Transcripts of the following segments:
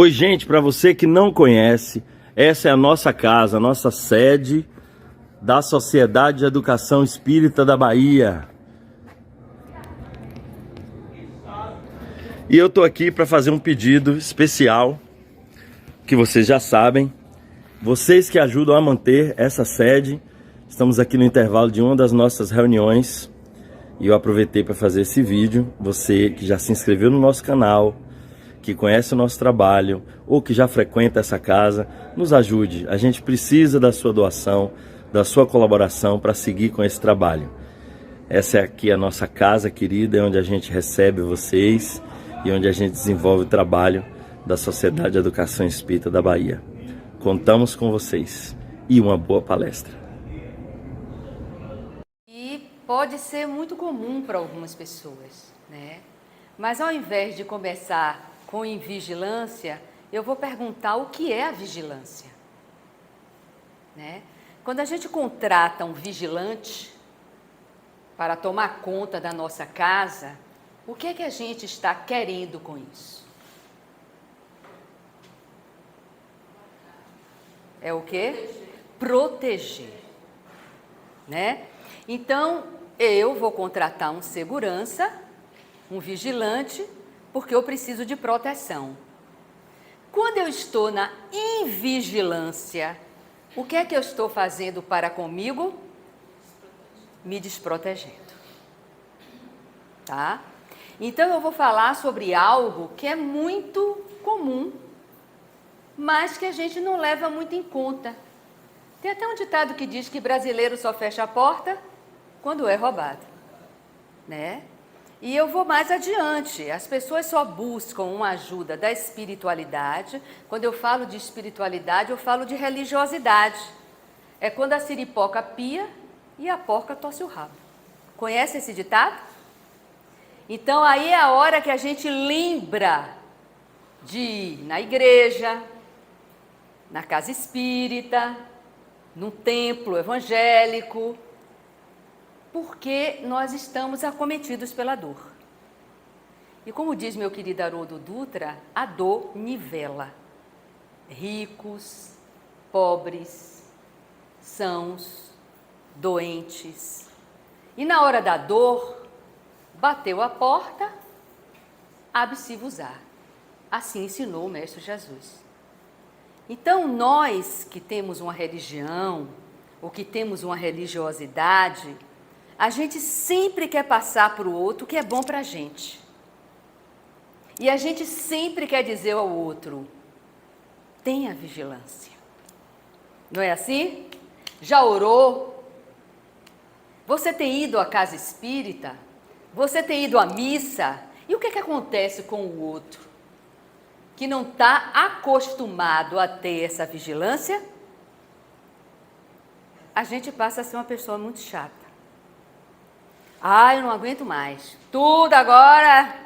Oi, gente, para você que não conhece, essa é a nossa casa, a nossa sede da Sociedade de Educação Espírita da Bahia. E eu tô aqui para fazer um pedido especial, que vocês já sabem. Vocês que ajudam a manter essa sede, estamos aqui no intervalo de uma das nossas reuniões e eu aproveitei para fazer esse vídeo. Você que já se inscreveu no nosso canal, que conhece o nosso trabalho ou que já frequenta essa casa, nos ajude. A gente precisa da sua doação, da sua colaboração para seguir com esse trabalho. Essa é aqui a nossa casa querida, onde a gente recebe vocês e onde a gente desenvolve o trabalho da Sociedade de Educação Espírita da Bahia. Contamos com vocês e uma boa palestra. E pode ser muito comum para algumas pessoas, né? Mas ao invés de começar com invigilância, eu vou perguntar o que é a vigilância, né? Quando a gente contrata um vigilante para tomar conta da nossa casa, o que é que a gente está querendo com isso? É o quê? Proteger, né? Então, eu vou contratar um segurança, um vigilante, porque eu preciso de proteção. Quando eu estou na invigilância, o que é que eu estou fazendo para comigo? Me desprotegendo, tá? Então, eu vou falar sobre algo que é muito comum, mas que a gente não leva muito em conta. Tem até um ditado que diz que brasileiro só fecha a porta quando é roubado, né? E eu vou mais adiante. As pessoas só buscam uma ajuda da espiritualidade. Quando eu falo de espiritualidade, eu falo de religiosidade. É quando a siripoca pia e a porca torce o rabo. Conhece esse ditado? Então, aí é a hora que a gente lembra de ir na igreja, na casa espírita, num templo evangélico, porque nós estamos acometidos pela dor. E como diz meu querido Haroldo Dutra, a dor nivela. Ricos, pobres, sãos, doentes. E na hora da dor, bateu a porta, abre-se-vos-á. Assim ensinou o Mestre Jesus. Então, nós que temos uma religião, ou que temos uma religiosidade, a gente sempre quer passar para o outro o que é bom para a gente. E a gente sempre quer dizer ao outro, tenha vigilância. Não é assim? Já orou? Você tem ido à casa espírita? Você tem ido à missa? E o que é que acontece com o outro que não está acostumado a ter essa vigilância? A gente passa a ser uma pessoa muito chata. Ah, eu não aguento mais. Tudo agora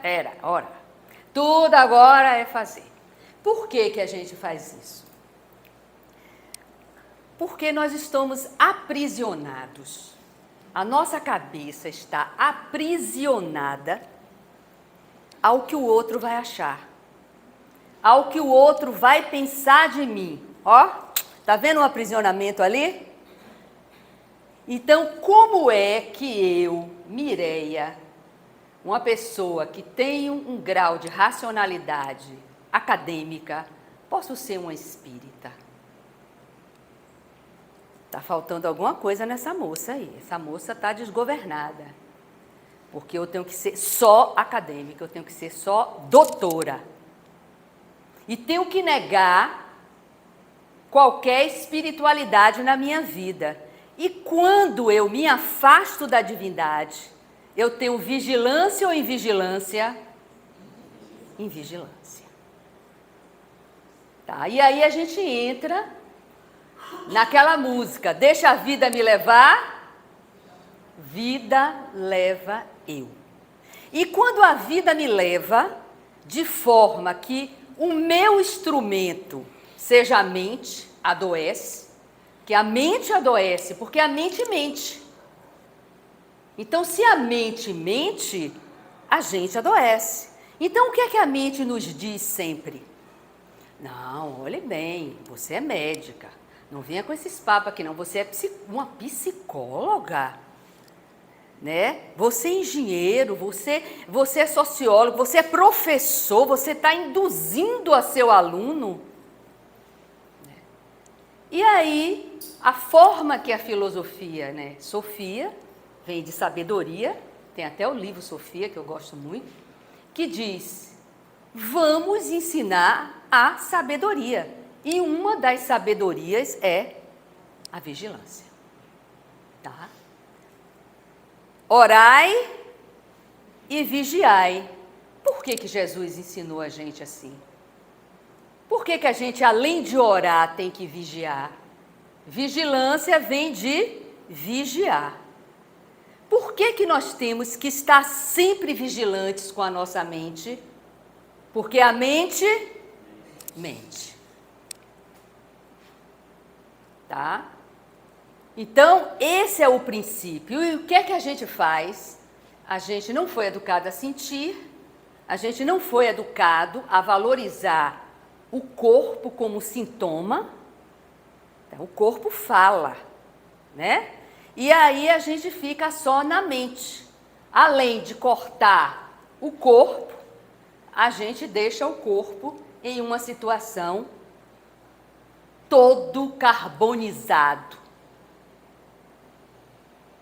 tudo agora é fazer. Por que que a gente faz isso? Porque nós estamos aprisionados. A nossa cabeça está aprisionada ao que o outro vai achar, ao que o outro vai pensar de mim. Ó, tá vendo um aprisionamento ali? Então, como é que eu, Mireia, uma pessoa que tem um grau de racionalidade acadêmica, posso ser uma espírita? Está faltando alguma coisa nessa moça aí. Essa moça está desgovernada. Porque eu tenho que ser só acadêmica, eu tenho que ser só doutora. E tenho que negar qualquer espiritualidade na minha vida. E quando eu me afasto da divindade, eu tenho vigilância ou invigilância? Invigilância. Tá? E aí a gente entra naquela música, deixa a vida me levar, vida leva eu. E quando a vida me leva, de forma que o meu instrumento seja a mente, adoece, que a mente adoece, porque a mente mente. Então, se a mente mente, a gente adoece. Então, o que é que a mente nos diz sempre? Não, olhe bem, você é médica. Não venha com esses papos aqui, não. Você é uma psicóloga, né? Você é engenheiro, você é sociólogo, você é professor, você está induzindo a seu aluno. E aí, a forma que a filosofia, né? Sofia, vem de sabedoria, tem até o livro Sofia, que eu gosto muito, que diz, vamos ensinar a sabedoria. E uma das sabedorias é a vigilância. Tá? Orai e vigiai. Por que Jesus ensinou a gente assim? Por que a gente, além de orar, tem que vigiar? Vigilância vem de vigiar. Por que nós temos que estar sempre vigilantes com a nossa mente? Porque a mente mente. Tá? Então, esse é o princípio. E o que é que a gente faz? A gente não foi educado a sentir, a gente não foi educado a valorizar o corpo como sintoma. Então, o corpo fala, né? E aí a gente fica só na mente. Além de cortar o corpo, a gente deixa o corpo em uma situação todo carbonizado.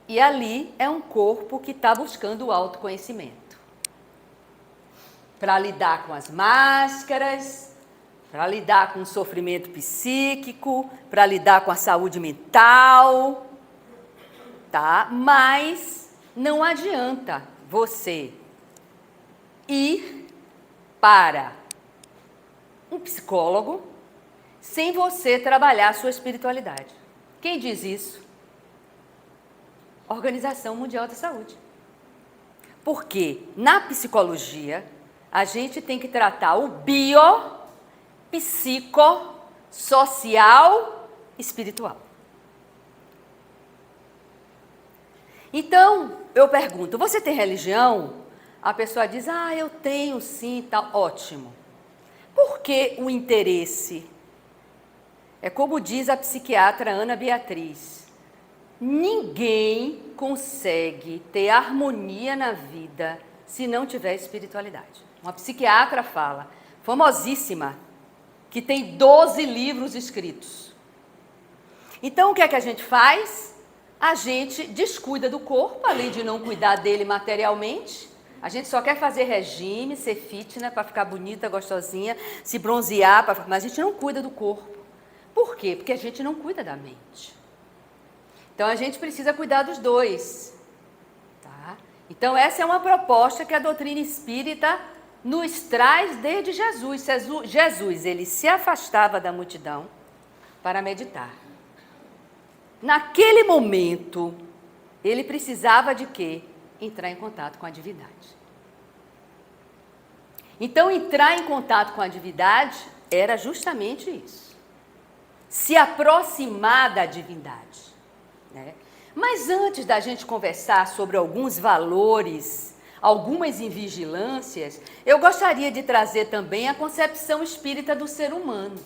E ali é um corpo que está buscando o autoconhecimento. Para lidar com as máscaras, para lidar com o sofrimento psíquico, para lidar com a saúde mental, tá? Mas não adianta você ir para um psicólogo sem você trabalhar a sua espiritualidade. Quem diz isso? Organização Mundial da Saúde. Porque na psicologia, a gente tem que tratar o bio, psico, social, espiritual. Então, eu pergunto, você tem religião? A pessoa diz, eu tenho sim, tá ótimo. Por que o interesse? É como diz a psiquiatra Ana Beatriz, ninguém consegue ter harmonia na vida se não tiver espiritualidade. Uma psiquiatra fala, famosíssima, que tem 12 livros escritos. Então, o que é que a gente faz? A gente descuida do corpo, além de não cuidar dele materialmente. A gente só quer fazer regime, ser fitness para ficar bonita, gostosinha, se bronzear, mas a gente não cuida do corpo. Por quê? Porque a gente não cuida da mente. Então, a gente precisa cuidar dos dois. Tá? Então, essa é uma proposta que a doutrina espírita nos traz desde Jesus. Jesus, ele se afastava da multidão para meditar. Naquele momento, ele precisava de quê? Entrar em contato com a divindade. Então, entrar em contato com a divindade era justamente isso. Se aproximar da divindade, né? Mas antes da gente conversar sobre alguns valores, algumas invigilâncias, eu gostaria de trazer também a concepção espírita do ser humano.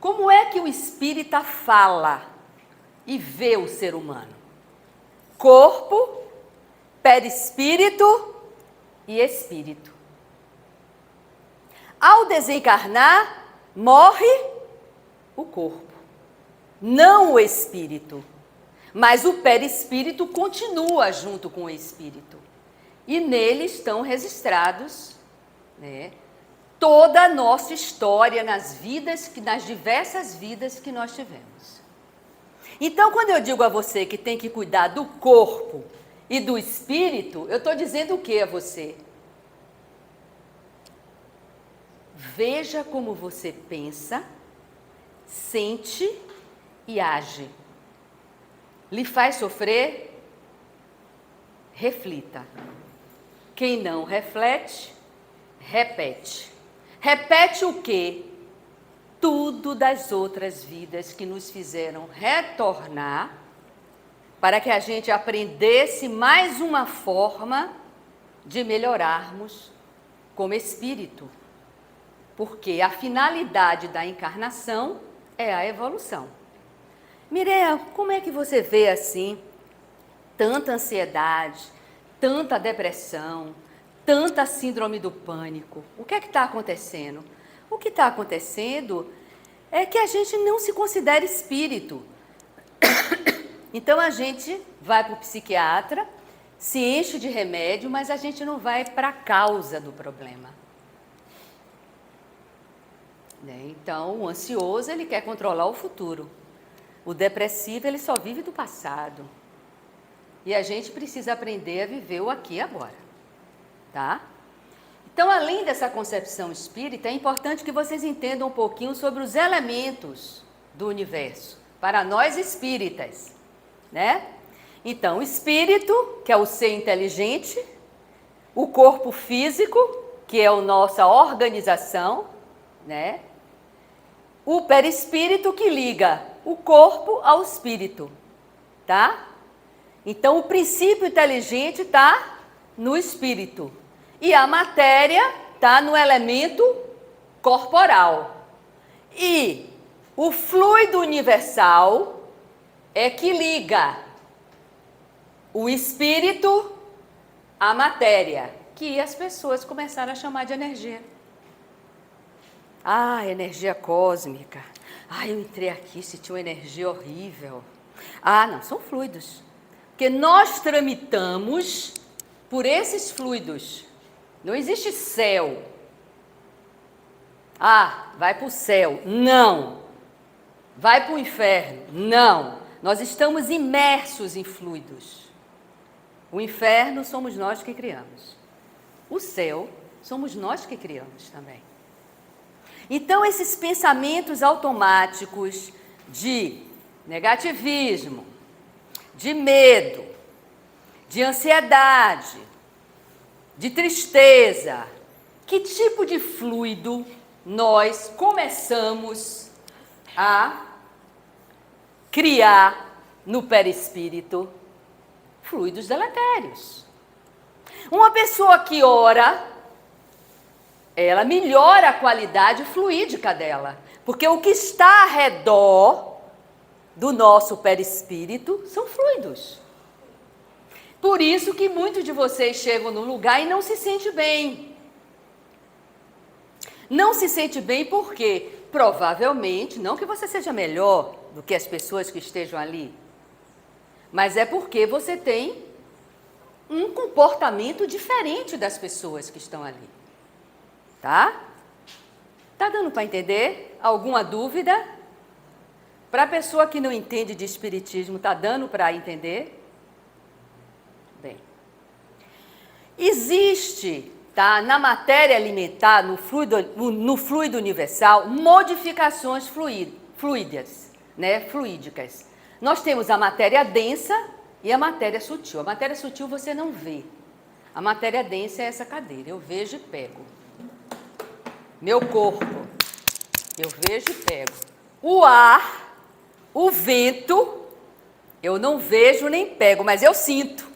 Como é que o espírita fala e vê o ser humano? Corpo, perispírito e espírito. Ao desencarnar, morre o corpo, não o espírito, mas o perispírito continua junto com o espírito. E nele estão registrados, né, toda a nossa história nas diversas vidas que nós tivemos. Então, quando eu digo a você que tem que cuidar do corpo e do espírito, eu estou dizendo o que a você? Veja como você pensa, sente e age. Lhe faz sofrer? Reflita. Quem não reflete, repete. Repete o quê? Tudo das outras vidas que nos fizeram retornar para que a gente aprendesse mais uma forma de melhorarmos como espírito. porque a finalidade da encarnação é a evolução. Mireia, como é que você vê assim tanta ansiedade, tanta depressão, tanta síndrome do pânico? O que é que está acontecendo? O que está acontecendo é que a gente não se considera espírito. Então a gente vai para o psiquiatra, se enche de remédio, mas a gente não vai para a causa do problema. Então o ansioso, ele quer controlar o futuro. O depressivo, ele só vive do passado. E a gente precisa aprender a viver o aqui e agora, tá? Então, além dessa concepção espírita, é importante que vocês entendam um pouquinho sobre os elementos do universo, para nós espíritas, né? Então, o espírito, que é o ser inteligente, o corpo físico, que é a nossa organização, né? O perispírito, que liga o corpo ao espírito, tá? Então, o princípio inteligente está no espírito. E a matéria está no elemento corporal. E o fluido universal é que liga o espírito à matéria, que as pessoas começaram a chamar de energia. Ah, energia cósmica. Ah, eu entrei aqui, senti uma energia horrível. Ah, não, são fluidos. Porque nós tramitamos por esses fluidos. Não existe céu. Ah, vai para o céu. Não. Vai para o inferno. Não. Nós estamos imersos em fluidos. O inferno somos nós que criamos. O céu somos nós que criamos também. Então, esses pensamentos automáticos de negativismo, de medo, de ansiedade, de tristeza, que tipo de fluido nós começamos a criar no perispírito? Fluidos deletérios. Uma pessoa que ora, ela melhora a qualidade fluídica dela, porque o que está ao redor do nosso perispírito são fluidos. Por isso que muitos de vocês chegam num lugar e não se sente bem. Não se sente bem porque, provavelmente, não que você seja melhor do que as pessoas que estejam ali, mas é porque você tem um comportamento diferente das pessoas que estão ali. Tá? Tá dando para entender? Alguma dúvida? Para a pessoa que não entende de espiritismo, tá dando para entender? Bem, existe, tá, na matéria alimentar, no fluido universal, modificações fluídicas, né, fluídicas. Nós temos a matéria densa e a matéria sutil. A matéria sutil você não vê. A matéria densa é essa cadeira. Eu vejo e pego. Meu corpo, eu vejo e pego. O ar, o vento, eu não vejo nem pego, mas eu sinto.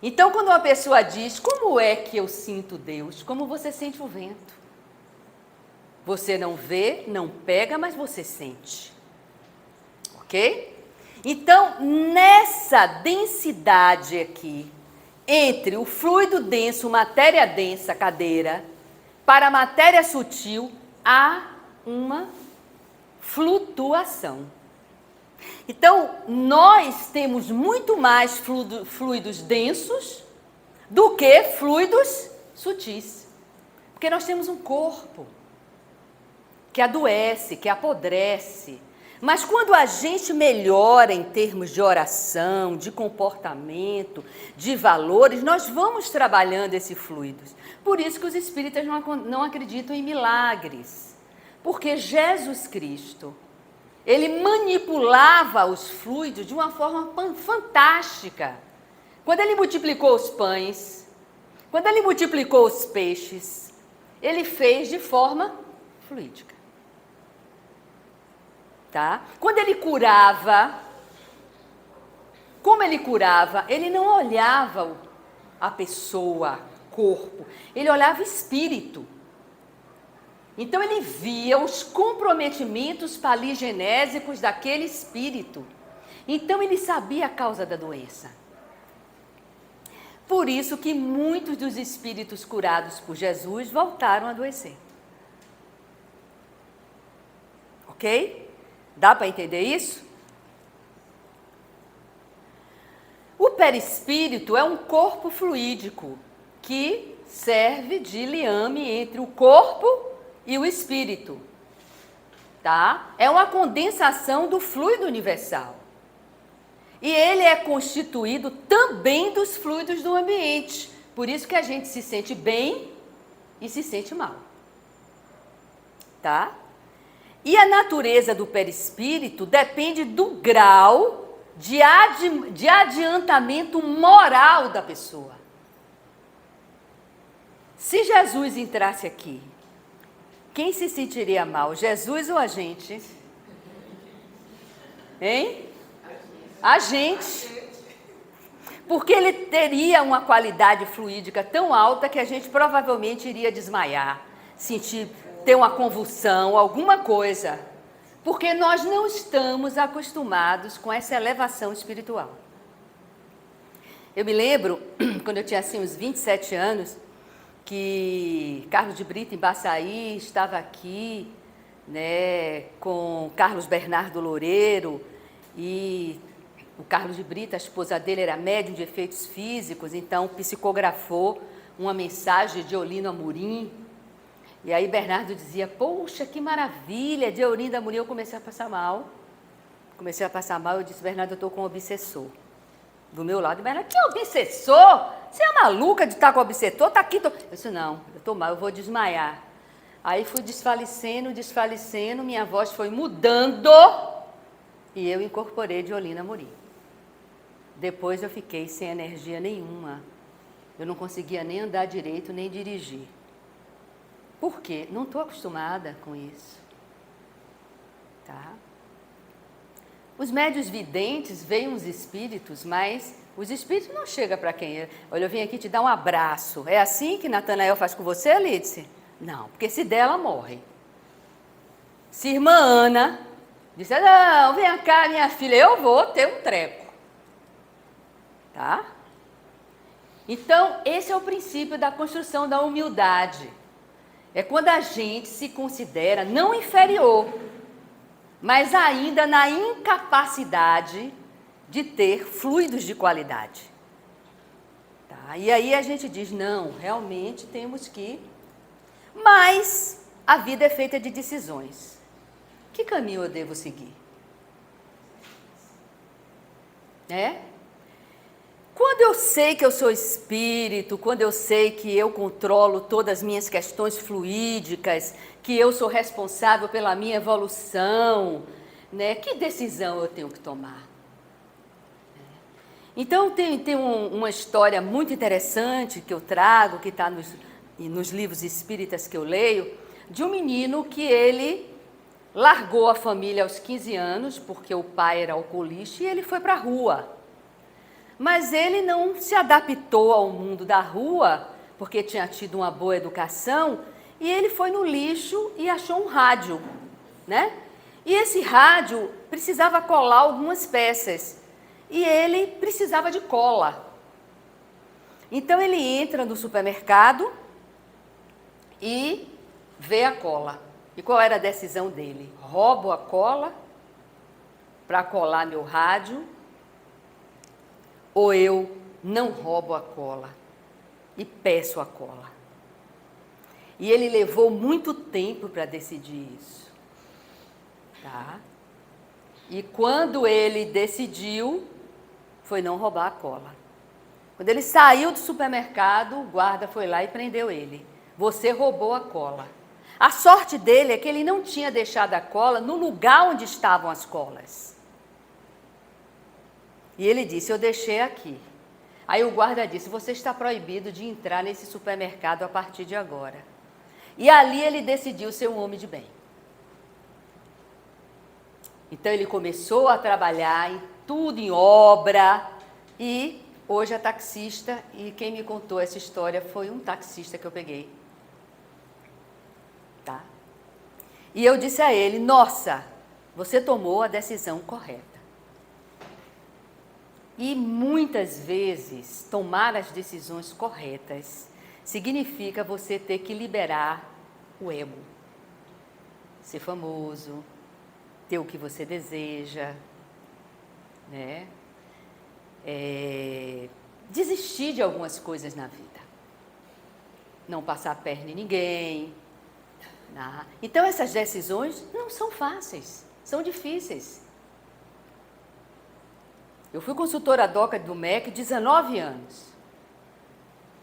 Então, quando uma pessoa diz, como é que eu sinto Deus? Como você sente o vento? Você não vê, não pega, mas você sente. Ok? Então, nessa densidade aqui, entre o fluido denso, matéria densa, cadeira, para a matéria sutil, há uma flutuação. Então, nós temos muito mais fluidos densos do que fluidos sutis. Porque nós temos um corpo que adoece, que apodrece. Mas quando a gente melhora em termos de oração, de comportamento, de valores, nós vamos trabalhando esses fluidos. Por isso que os espíritas não acreditam em milagres. Porque Jesus Cristo, ele manipulava os fluidos de uma forma fantástica. Quando ele multiplicou os pães, quando ele multiplicou os peixes, ele fez de forma fluídica. Tá? Quando ele curava, como ele curava, ele não olhava a pessoa, corpo, ele olhava espírito. Então ele via os comprometimentos paligenésicos daquele espírito. Então ele sabia a causa da doença. Por isso que muitos dos espíritos curados por Jesus voltaram a adoecer. Ok? Dá para entender isso? O perispírito é um corpo fluídico que serve de liame entre o corpo e o espírito. Tá? É uma condensação do fluido universal. E ele é constituído também dos fluidos do ambiente. Por isso que a gente se sente bem e se sente mal. Tá? E a natureza do perispírito depende do grau de adiantamento moral da pessoa. Se Jesus entrasse aqui, quem se sentiria mal? Jesus ou a gente? Hein? A gente. Porque ele teria uma qualidade fluídica tão alta que a gente provavelmente iria desmaiar, ter uma convulsão, alguma coisa. Porque nós não estamos acostumados com essa elevação espiritual. Eu me lembro, quando eu tinha assim uns 27 anos, que Carlos de Brito, em Baçaí, estava aqui, né, com Carlos Bernardo Loureiro, e o Carlos de Brito, a esposa dele, era médium de efeitos físicos, então psicografou uma mensagem de Eulino Amorim. E aí Bernardo dizia, poxa, que maravilha, de Eulino Amorim. Eu comecei a passar mal. Eu disse, Bernardo, eu estou com um obsessor do meu lado. E Bernardo, que obsessor? Você é maluca de estar com obsessor? Tá aqui. Eu disse, não, eu estou mal, eu vou desmaiar. Aí fui desfalecendo, minha voz foi mudando e eu incorporei de Eulino Amorim. Depois eu fiquei sem energia nenhuma. Eu não conseguia nem andar direito, nem dirigir. Por quê? Não estou acostumada com isso. Tá? Os médios videntes veem os espíritos, mas os espíritos não chegam para quem é. Olha, eu vim aqui te dar um abraço. É assim que Natanael faz com você, Lídice? Não, porque se der, ela morre. Se irmã Ana disse, não, vem cá, minha filha, eu vou ter um treco. Tá? Então, esse é o princípio da construção da humildade. É quando a gente se considera não inferior, mas ainda na incapacidade de ter fluidos de qualidade. Tá? E aí a gente diz, não, realmente temos que... Mas a vida é feita de decisões. Que caminho eu devo seguir? Quando eu sei que eu sou espírito, quando eu sei que eu controlo todas as minhas questões fluídicas, que eu sou responsável pela minha evolução, né? Que decisão eu tenho que tomar? Então, tem uma história muito interessante que eu trago, que está nos livros espíritas que eu leio, de um menino que ele largou a família aos 15 anos, porque o pai era alcoolista, e ele foi para a rua. Mas ele não se adaptou ao mundo da rua, porque tinha tido uma boa educação, e ele foi no lixo e achou um rádio, né? E esse rádio precisava colar algumas peças, e ele precisava de cola. Então ele entra no supermercado e vê a cola. E qual era a decisão dele? Roubo a cola para colar meu rádio, ou eu não roubo a cola e peço a cola? E ele levou muito tempo para decidir isso. Tá? E quando ele decidiu, foi não roubar a cola. Quando ele saiu do supermercado, o guarda foi lá e prendeu ele. Você roubou a cola. A sorte dele é que ele não tinha deixado a cola no lugar onde estavam as colas. E ele disse, eu deixei aqui. Aí o guarda disse, você está proibido de entrar nesse supermercado a partir de agora. E ali ele decidiu ser um homem de bem. Então ele começou a trabalhar em tudo, em obra, e hoje é taxista, e quem me contou essa história foi um taxista que eu peguei. Tá? E eu disse a ele, nossa, você tomou a decisão correta. E muitas vezes, tomar as decisões corretas significa você ter que liberar o ego. Ser famoso, ter o que você deseja, né? Desistir de algumas coisas na vida. Não passar a perna em ninguém. Então, essas decisões não são fáceis, são difíceis. Eu fui consultora DOCA do MEC 19 anos,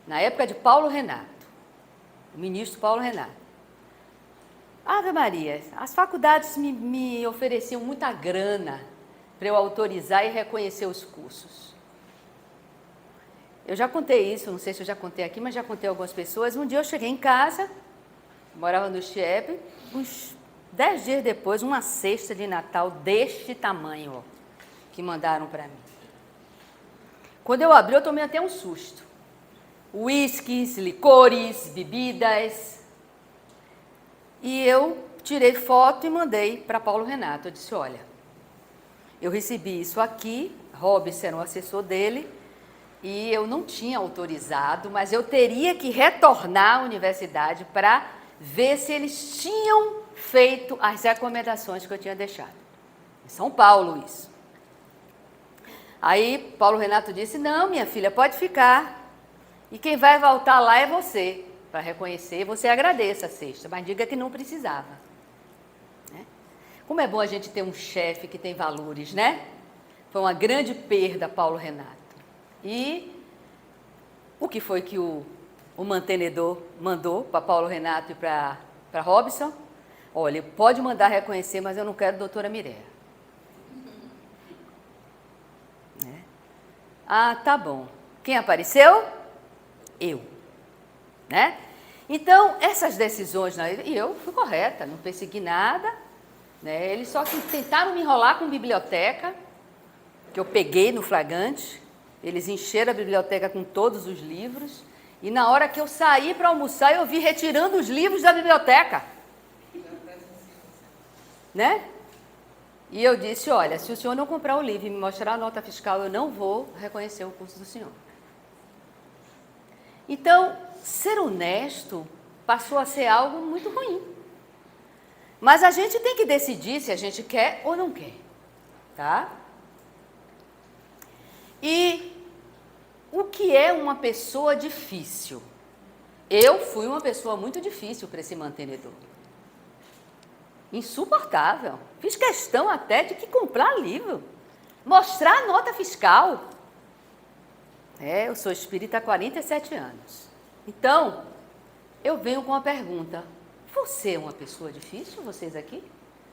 na época de Paulo Renato, o ministro Paulo Renato. Ave Maria, as faculdades me ofereciam muita grana para eu autorizar e reconhecer os cursos. Eu já contei isso, não sei se eu já contei aqui, mas já contei a algumas pessoas. Um dia eu cheguei em casa, morava no Chiep, uns 10 dias depois, uma cesta de Natal deste tamanho, ó, que mandaram para mim. Quando eu abri, eu tomei até um susto. Uísques, licores, bebidas. E eu tirei foto e mandei para Paulo Renato. Eu disse, olha, eu recebi isso aqui, Robson era o assessor dele, e eu não tinha autorizado, mas eu teria que retornar à universidade para ver se eles tinham feito as recomendações que eu tinha deixado. Em São Paulo, isso. Aí Paulo Renato disse, não, minha filha, pode ficar. E quem vai voltar lá é você, para reconhecer. Você agradeça a cesta, mas diga que não precisava. Né? Como é bom a gente ter um chefe que tem valores, né? Foi uma grande perda, Paulo Renato. E o que foi que o mantenedor mandou para Paulo Renato e para Robson? Olha, pode mandar reconhecer, mas eu não quero a doutora Mireia. Né? Ah, tá bom. Quem apareceu? Eu. Né? Então, essas decisões, e eu fui correta, não persegui nada. Né? Eles só que tentaram me enrolar com biblioteca, que eu peguei no flagrante. Eles encheram a biblioteca com todos os livros. E na hora que eu saí para almoçar, eu vi retirando os livros da biblioteca. Né? E eu disse, olha, se o senhor não comprar o livro e me mostrar a nota fiscal, eu não vou reconhecer o curso do senhor. Então, ser honesto passou a ser algo muito ruim. Mas a gente tem que decidir se a gente quer ou não quer. Tá? E o que é uma pessoa difícil? Eu fui uma pessoa muito difícil para esse mantenedor. Insuportável. Fiz questão até de que comprar livro, mostrar a nota fiscal. Eu sou espírita há 47 anos. Então, eu venho com uma pergunta. Você é uma pessoa difícil, vocês aqui?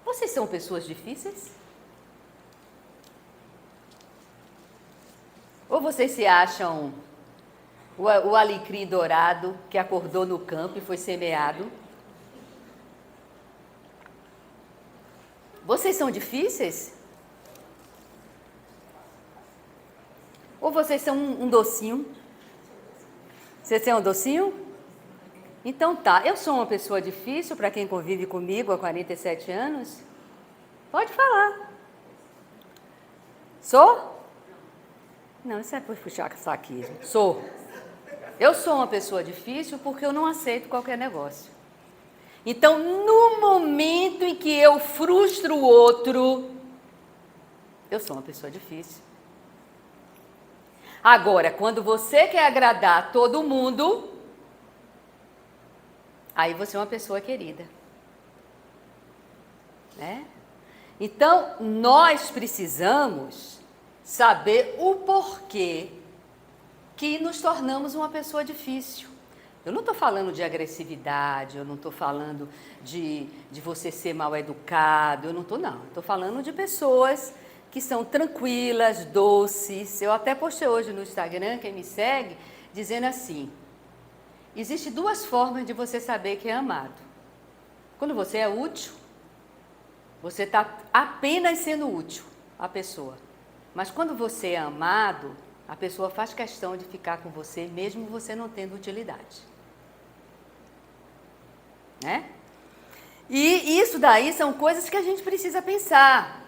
Vocês são pessoas difíceis? Ou vocês se acham o alecrim dourado que acordou no campo e foi semeado? Vocês são difíceis? Ou vocês são um docinho? Vocês são um docinho? Então tá, eu sou uma pessoa difícil para quem convive comigo há 47 anos? Pode falar. Sou? Não, isso é por puxar saquismo. Sou. Eu sou uma pessoa difícil porque eu não aceito qualquer negócio. Então, no momento em que eu frustro o outro, eu sou uma pessoa difícil. Agora, quando você quer agradar todo mundo, aí você é uma pessoa querida. Né? Então, nós precisamos saber o porquê que nos tornamos uma pessoa difícil. Eu não estou falando de agressividade, eu não estou falando de você ser mal educado, eu não estou, não. Estou falando de pessoas que são tranquilas, doces. Eu até postei hoje no Instagram, quem me segue, dizendo assim, existe duas formas de você saber que é amado. Quando você é útil, você está apenas sendo útil à pessoa. Mas quando você é amado, a pessoa faz questão de ficar com você, mesmo você não tendo utilidade. Né? E isso daí são coisas que a gente precisa pensar.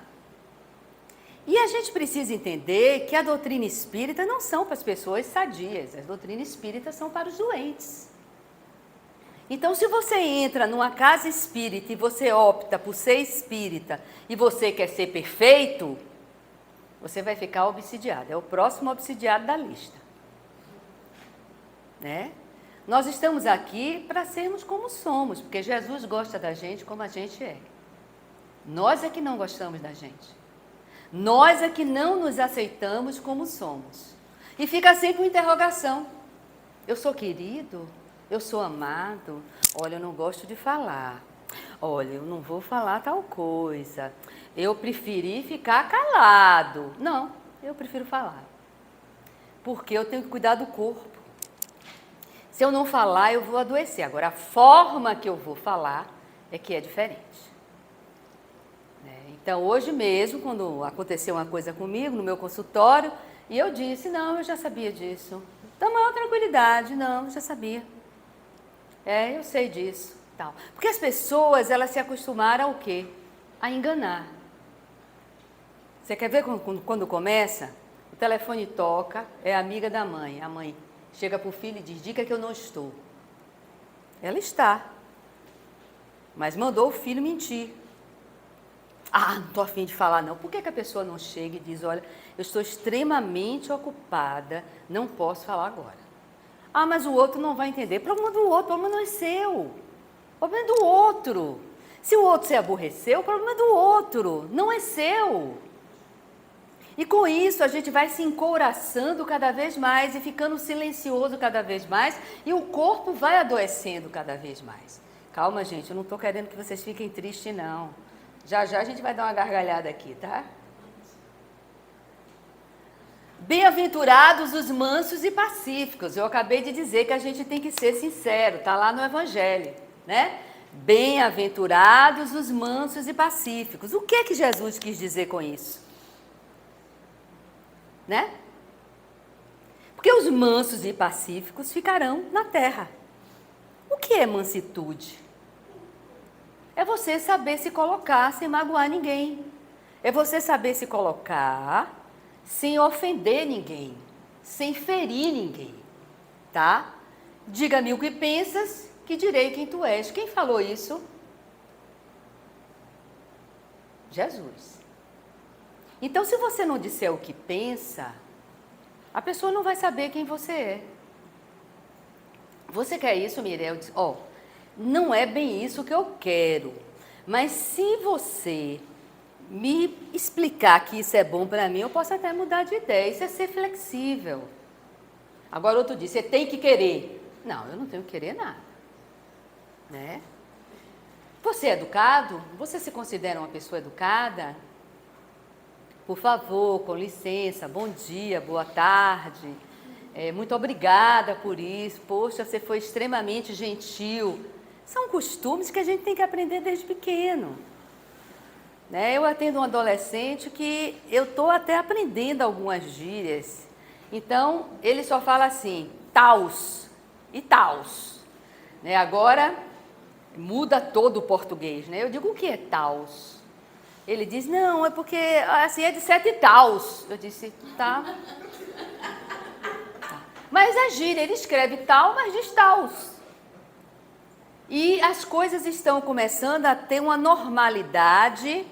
E a gente precisa entender que a doutrina espírita não são para as pessoas sadias, as doutrinas espíritas são para os doentes. Então, se você entra numa casa espírita e você opta por ser espírita e você quer ser perfeito, você vai ficar obsidiado. É o próximo obsidiado da lista. Né? Nós estamos aqui para sermos como somos, porque Jesus gosta da gente como a gente é. Nós é que não gostamos da gente. Nós é que não nos aceitamos como somos. E fica sempre uma interrogação. Eu sou querido? Eu sou amado? Olha, eu não gosto de falar. Olha, eu não vou falar tal coisa. Eu preferi ficar calado. Não, eu prefiro falar. Porque eu tenho que cuidar do corpo. Se eu não falar, eu vou adoecer. Agora, a forma que eu vou falar é que é diferente. Então, hoje mesmo, quando aconteceu uma coisa comigo no meu consultório, e eu disse, não, eu já sabia disso. Da maior tranquilidade, não, eu já sabia. Eu sei disso. Tal. Porque as pessoas, elas se acostumaram ao quê? A enganar. Você quer ver quando começa? O telefone toca, é amiga da mãe. A mãe chega para o filho e diz, diga que eu não estou. Ela está. Mas mandou o filho mentir. Ah, não estou afim de falar não. Por que a pessoa não chega e diz, olha, eu estou extremamente ocupada, não posso falar agora. Ah, mas o outro não vai entender. Problema do outro, problema não é seu. Problema é do outro. Se o outro se aborreceu, o problema é do outro, não é seu. E com isso a gente vai se encouraçando cada vez mais e ficando silencioso cada vez mais e o corpo vai adoecendo cada vez mais. Calma, gente, eu não estou querendo que vocês fiquem tristes, não. Já já a gente vai dar uma gargalhada aqui, tá? Bem-aventurados os mansos e pacíficos. Eu acabei de dizer que a gente tem que ser sincero, tá lá no Evangelho, né? Bem-aventurados os mansos e pacíficos. O que é que Jesus quis dizer com isso? Né? Porque os mansos e pacíficos ficarão na terra. O que é mansitude? É você saber se colocar sem magoar ninguém. É você saber se colocar sem ofender ninguém, sem ferir ninguém, tá? Diga-me o que pensas, que direi quem tu és. Quem falou isso? Jesus. Então, se você não disser o que pensa, a pessoa não vai saber quem você é. Você quer isso, Mirel? Não é bem isso que eu quero, mas se você me explicar que isso é bom para mim, eu posso até mudar de ideia. Isso é ser flexível. Agora, outro diz, você tem que querer. Não, eu não tenho que querer nada. Né? Você é educado? Você se considera uma pessoa educada? Por favor, com licença, bom dia, boa tarde. Muito obrigada por isso. Poxa, você foi extremamente gentil. São costumes que a gente tem que aprender desde pequeno. Né? Eu atendo um adolescente que eu estou até aprendendo algumas gírias. Então, ele só fala assim, taus e taus. Né? Agora, muda todo o português. Né? Eu digo, o que é taus? Ele diz, não, é porque assim, é de 7 taus. Eu disse, tá. Mas é gíria, ele escreve tal, mas diz taus. E as coisas estão começando a ter uma normalidade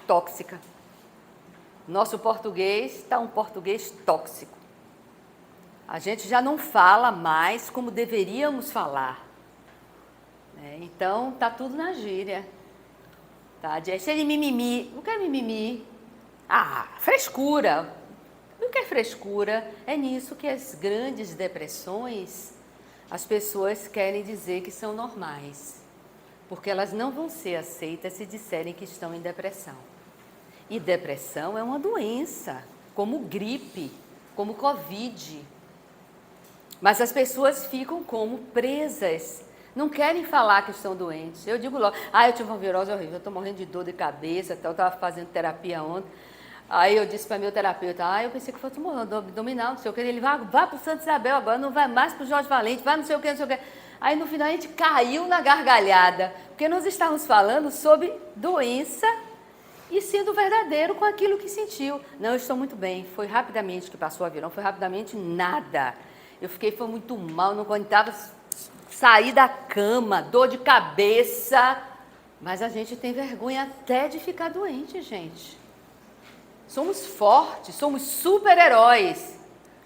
tóxica. Nosso português está um português tóxico. A gente já não fala mais como deveríamos falar. Então, está tudo na gíria. Tá? De cheio de mimimi. O que é mimimi? Ah, frescura. O que é frescura? É nisso que as grandes depressões, as pessoas querem dizer que são normais. Porque elas não vão ser aceitas se disserem que estão em depressão. E depressão é uma doença, como gripe, como Covid. Mas as pessoas ficam como presas. Não querem falar que estão doentes. Eu digo logo, eu tive uma virose horrível, eu estou morrendo de dor de cabeça, eu estava fazendo terapia ontem. Aí eu disse para meu terapeuta, eu pensei que fosse tumor abdominal, não sei o que. Ele vai para o Santa Isabel agora, não vai mais para o Jorge Valente, vai não sei o que, não sei o que. Aí no final a gente caiu na gargalhada, porque nós estávamos falando sobre doença e sendo verdadeiro com aquilo que sentiu. Não, eu estou muito bem, foi rapidamente que passou o avião, foi rapidamente nada. Foi muito mal, não aguentava sair da cama, dor de cabeça. Mas a gente tem vergonha até de ficar doente, gente. Somos fortes, somos super-heróis.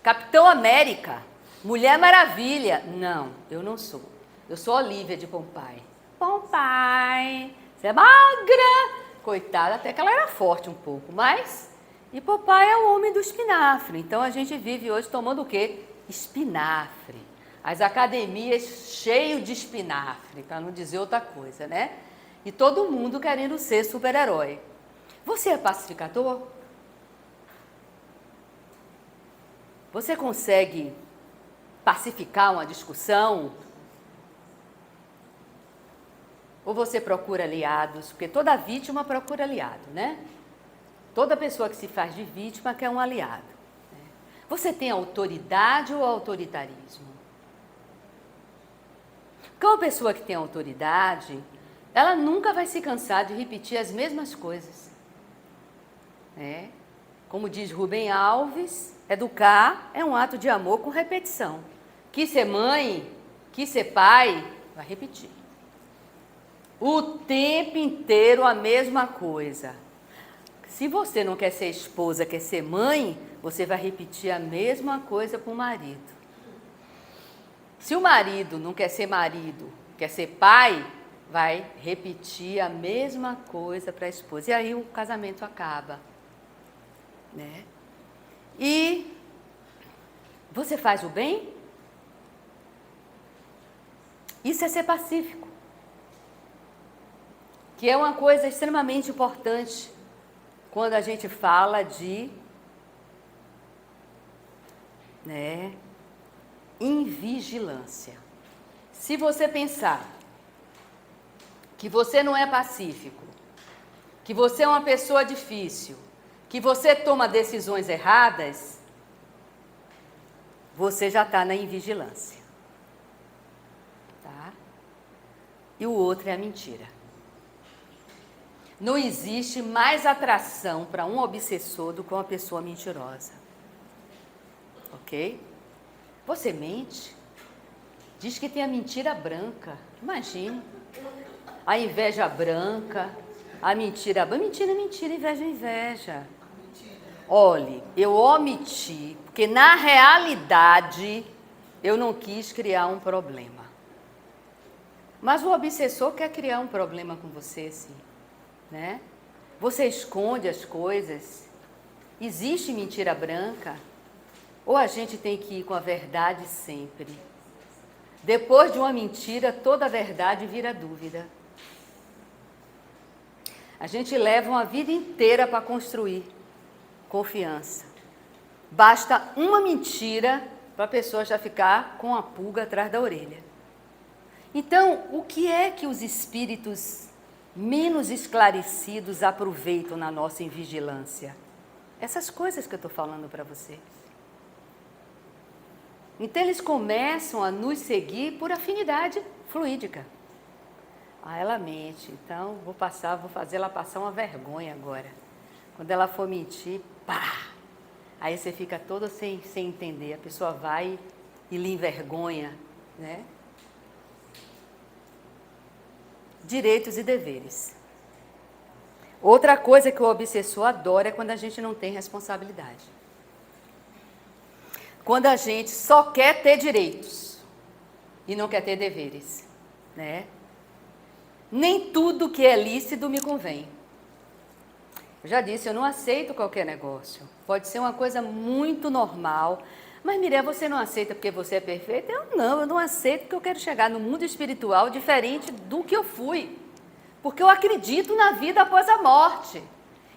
Capitão América, Mulher Maravilha. Não, eu não sou. Eu sou Olívia de Pompeii. Pompeii, você é magra. Coitada, até que ela era forte um pouco, mas... E Popeye é o homem do espinafre. Então a gente vive hoje tomando o quê? Espinafre. As academias cheias de espinafre, para não dizer outra coisa, né? E todo mundo querendo ser super-herói. Você é pacificador? Você consegue pacificar uma discussão? Ou você procura aliados? Porque toda vítima procura aliado, né? Toda pessoa que se faz de vítima quer um aliado. Né? Você tem autoridade ou autoritarismo? Porque uma pessoa que tem autoridade, ela nunca vai se cansar de repetir as mesmas coisas. Né? Como diz Rubem Alves, educar é um ato de amor com repetição. Quis ser mãe, quis ser pai, vai repetir. O tempo inteiro a mesma coisa. Se você não quer ser esposa, quer ser mãe, você vai repetir a mesma coisa para o marido. Se o marido não quer ser marido, quer ser pai, vai repetir a mesma coisa para a esposa. E aí o casamento acaba. Né? E você faz o bem? Isso é ser pacífico. Que é uma coisa extremamente importante quando a gente fala de invigilância. Se você pensar que você não é pacífico, que você é uma pessoa difícil, que você toma decisões erradas, você já está na invigilância. Tá? E o outro é a mentira. Não existe mais atração para um obsessor do que uma pessoa mentirosa. Ok? Você mente? Diz que tem a mentira branca. Imagine. A inveja branca, a mentira branca. Mentira é mentira, inveja é inveja. Olhe, eu omiti, porque na realidade eu não quis criar um problema. Mas o obsessor quer criar um problema com você, sim. Né? Você esconde as coisas? Existe mentira branca? Ou a gente tem que ir com a verdade sempre? Depois de uma mentira, toda a verdade vira dúvida. A gente leva uma vida inteira para construir confiança. Basta uma mentira para a pessoa já ficar com a pulga atrás da orelha. Então, o que é que os espíritos menos esclarecidos aproveitam na nossa invigilância? Essas coisas que eu estou falando para vocês. Então eles começam a nos seguir por afinidade fluídica. Ah, ela mente, então vou fazer ela passar uma vergonha agora. Quando ela for mentir, pá! Aí você fica todo sem entender, a pessoa vai e lhe envergonha, né? Direitos e deveres. Outra coisa que o obsessor adora é quando a gente não tem responsabilidade. Quando a gente só quer ter direitos e não quer ter deveres, né? Nem tudo que é lícito me convém. Eu já disse, eu não aceito qualquer negócio. Pode ser uma coisa muito normal. Mas, Mireia, você não aceita porque você é perfeita? Eu não aceito porque eu quero chegar no mundo espiritual diferente do que eu fui. Porque eu acredito na vida após a morte.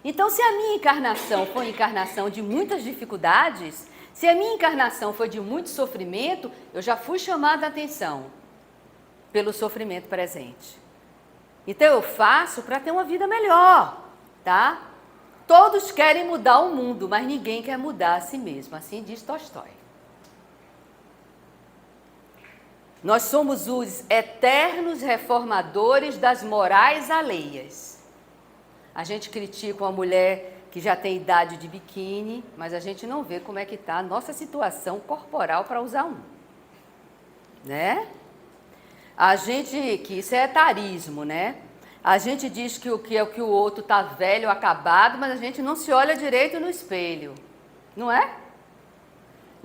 Então, se a minha encarnação foi encarnação de muitas dificuldades, se a minha encarnação foi de muito sofrimento, eu já fui chamada a atenção pelo sofrimento presente. Então, eu faço para ter uma vida melhor, tá? Todos querem mudar o mundo, mas ninguém quer mudar a si mesmo, assim diz Tolstói. Nós somos os eternos reformadores das morais alheias. A gente critica uma mulher que já tem idade de biquíni, mas a gente não vê como é que está a nossa situação corporal para usar um. Né? A gente, que isso é etarismo, né? A gente diz que o outro está velho, acabado, mas a gente não se olha direito no espelho, não é?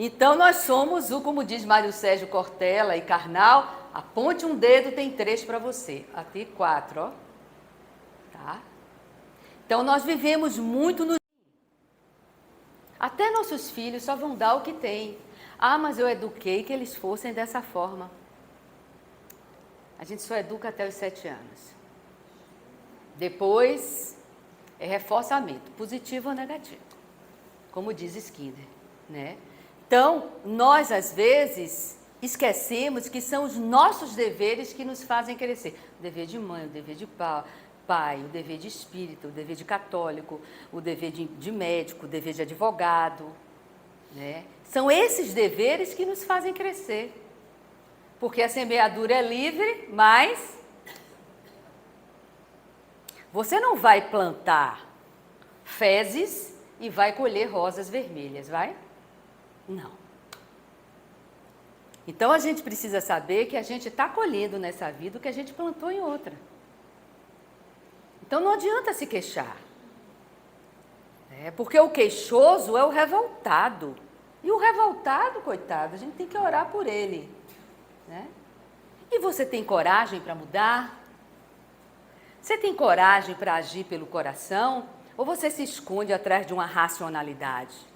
Então nós somos como diz Mário Sérgio Cortella e Karnal, aponte um dedo, tem 3 para você, até 4, ó. Tá? Então nós vivemos muito no... Até nossos filhos só vão dar o que tem. Ah, mas eu eduquei que eles fossem dessa forma. A gente só educa até os 7 anos. Depois é reforçamento, positivo ou negativo, como diz Skinner, né? Então, nós às vezes esquecemos que são os nossos deveres que nos fazem crescer. O dever de mãe, o dever de pai, o dever de espírita, o dever de católico, o dever de médico, o dever de advogado, né? São esses deveres que nos fazem crescer. Porque a semeadura é livre, mas você não vai plantar fezes e vai colher rosas vermelhas, vai? Não. Então a gente precisa saber que a gente está colhendo nessa vida o que a gente plantou em outra. Então não adianta se queixar. Porque o queixoso é o revoltado. E o revoltado, coitado, a gente tem que orar por ele. Né? E você tem coragem para mudar? Você tem coragem para agir pelo coração? Ou você se esconde atrás de uma racionalidade?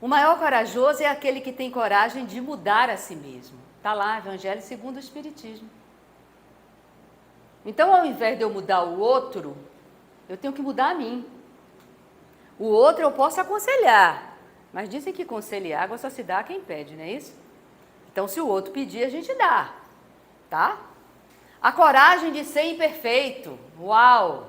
O maior corajoso é aquele que tem coragem de mudar a si mesmo. Está lá, Evangelho segundo o Espiritismo. Então, ao invés de eu mudar o outro, eu tenho que mudar a mim. O outro eu posso aconselhar, mas dizem que conselho água só se dá a quem pede, não é isso? Então, se o outro pedir, a gente dá, tá? A coragem de ser imperfeito, uau!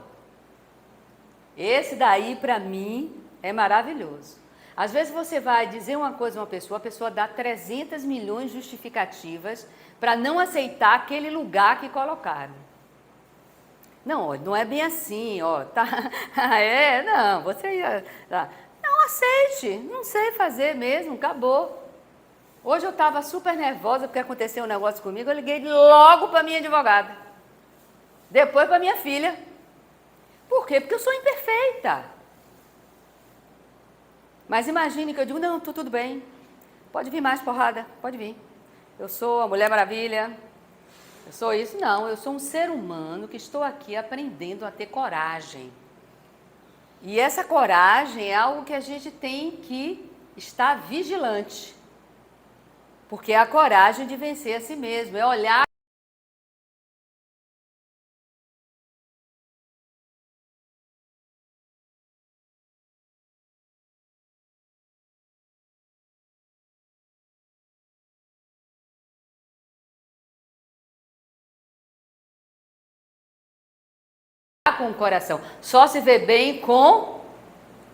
Esse daí, para mim, é maravilhoso. Às vezes você vai dizer uma coisa a uma a pessoa dá 300 milhões de justificativas para não aceitar aquele lugar que colocaram. Não, não é bem assim, ó, tá? Não, você... Não, aceite, não sei fazer mesmo, acabou. Hoje eu estava super nervosa porque aconteceu um negócio comigo, eu liguei logo para minha advogada. Depois para minha filha. Por quê? Porque eu sou imperfeita. Mas imagine que eu digo, não, estou tudo bem. Pode vir mais porrada, pode vir. Eu sou a Mulher Maravilha, eu sou isso. Não, eu sou um ser humano que estou aqui aprendendo a ter coragem. E essa coragem é algo que a gente tem que estar vigilante. Porque é a coragem de vencer a si mesmo, é olhar com o coração. Só se vê bem com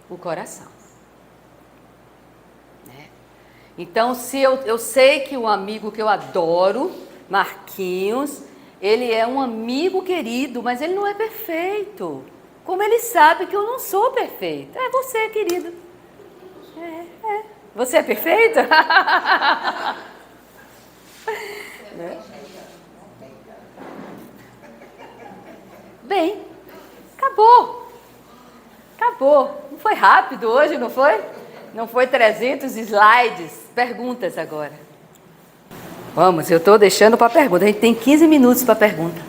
o coração. Né? Então, se eu sei que o amigo que eu adoro, Marquinhos, ele é um amigo querido, mas ele não é perfeito. Como ele sabe que eu não sou perfeita. É você, querido. Você é perfeita? Né? Bem, acabou. Acabou. Não foi rápido hoje, não foi? Não foi 300 slides. Perguntas agora. Vamos, eu estou deixando para pergunta. A gente tem 15 minutos para pergunta.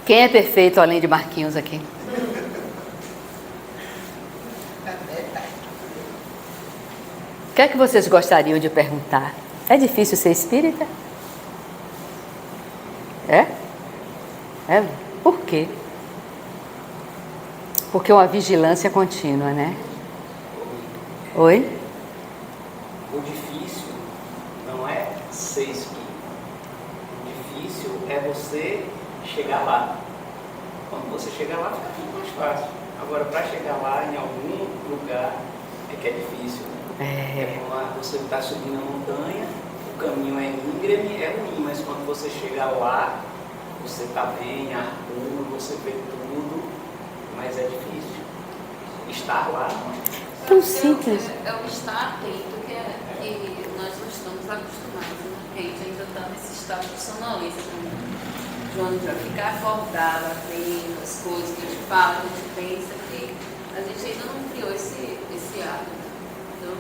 Quem é perfeito além de Marquinhos aqui? O que é que vocês gostariam de perguntar? É difícil ser espírita? É? Por quê? Porque é uma vigilância contínua, né? Oi? O difícil não é ser espírita. O difícil é você chegar lá. Quando você chegar lá, fica tudo mais fácil. Agora, para chegar lá em algum lugar, é que é difícil. É como você está subindo a montanha, o caminho é íngreme, é ruim, mas quando você chegar lá, você está bem, ar puro, você vê tudo, mas é difícil. Estar lá não é. Tão simples. É o estar atento que nós não estamos acostumados, né? Porque a gente ainda está nesse estado de sonolência também. João, para ficar acordado, atento às coisas que a gente fala, que a gente pensa, que a gente ainda não criou esse hábito. Então,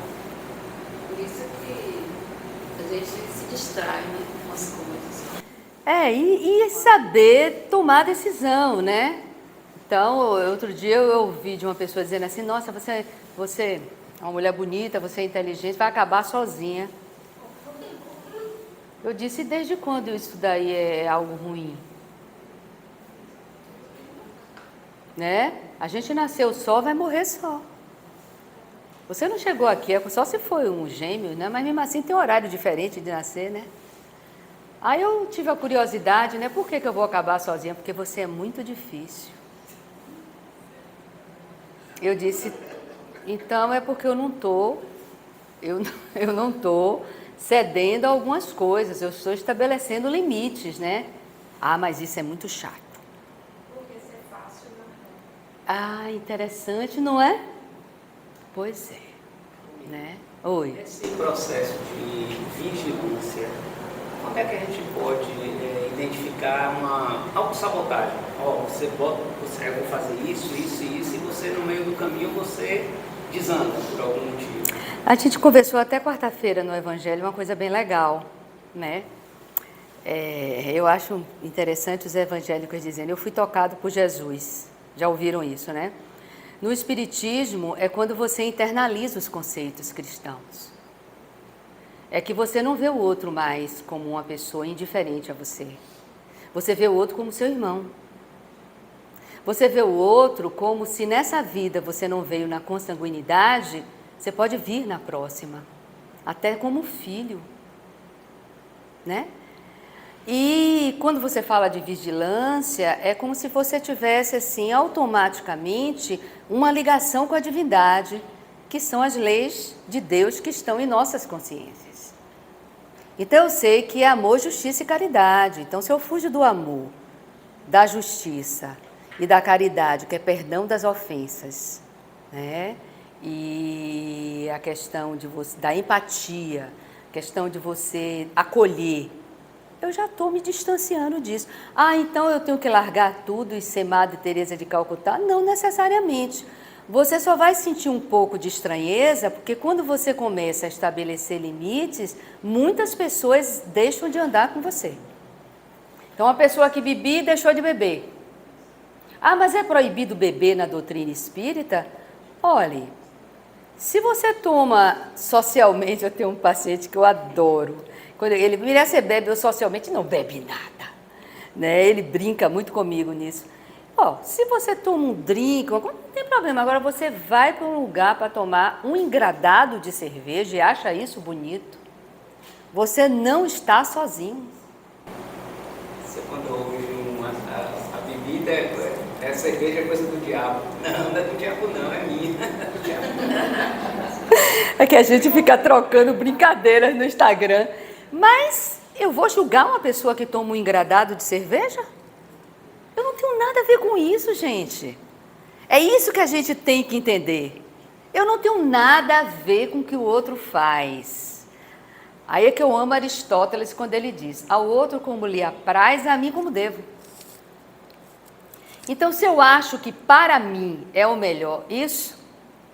por isso que a gente se distrai, né, com as coisas. E saber tomar decisão, né? Então, outro dia eu ouvi de uma pessoa dizendo assim, nossa, você é uma mulher bonita, você é inteligente, vai acabar sozinha. Eu disse, desde quando isso daí é algo ruim? Né? A gente nasceu só, vai morrer só. Você não chegou aqui, só se foi um gêmeo, né? Mas mesmo assim tem horário diferente de nascer, né? Aí eu tive a curiosidade, né? Por que eu vou acabar sozinha? Porque você é muito difícil. Eu disse, então é porque eu não estou cedendo a algumas coisas, eu estou estabelecendo limites, né? Ah, mas isso é muito chato. Porque isso é fácil, não é? Ah, interessante, não é? Pois é, né? Oi. Esse processo de vigilância, quando é que a gente pode identificar uma autossabotagem? Você bota, eu vou fazer isso, e você no meio do caminho você desanda por algum motivo. A gente conversou até quarta-feira no Evangelho, uma coisa bem legal, né? Eu acho interessante os evangélicos dizendo, eu fui tocado por Jesus. Já ouviram isso, né? No Espiritismo é quando você internaliza os conceitos cristãos. É que você não vê o outro mais como uma pessoa indiferente a você. Você vê o outro como seu irmão. Você vê o outro como se nessa vida você não veio na consanguinidade, você pode vir na próxima, até como filho, né? E quando você fala de vigilância, é como se você tivesse assim automaticamente uma ligação com a divindade, que são as leis de Deus que estão em nossas consciências. Então eu sei que é amor, justiça e caridade. Então se eu fujo do amor, da justiça e da caridade, que é perdão das ofensas, né? E a questão de você, da empatia, a questão de você acolher, eu já estou me distanciando disso. Ah, então eu tenho que largar tudo e ser Madre Teresa de Calcutá? Não necessariamente. Você só vai sentir um pouco de estranheza, porque quando você começa a estabelecer limites, muitas pessoas deixam de andar com você. Então, uma pessoa que bebia deixou de beber. Ah, mas é proibido beber na doutrina espírita? Olhe, se você toma socialmente, eu tenho um paciente que eu adoro. Quando ele me você bebe, eu socialmente não bebe nada. Né? Ele brinca muito comigo nisso. Se você toma um drink, não tem problema. Agora você vai para um lugar para tomar um engradado de cerveja e acha isso bonito. Você não está sozinho. Você quando ouve a bebida, cerveja é coisa do diabo. Não é do diabo não, é minha. Do diabo. É que a gente fica trocando brincadeiras no Instagram. Mas eu vou julgar uma pessoa que toma um engradado de cerveja? Eu não tenho nada a ver com isso, gente. É isso que a gente tem que entender. Eu não tenho nada a ver com o que o outro faz. Aí é que eu amo Aristóteles quando ele diz, ao outro como lhe apraz, a mim como devo. Então, se eu acho que para mim é o melhor isso,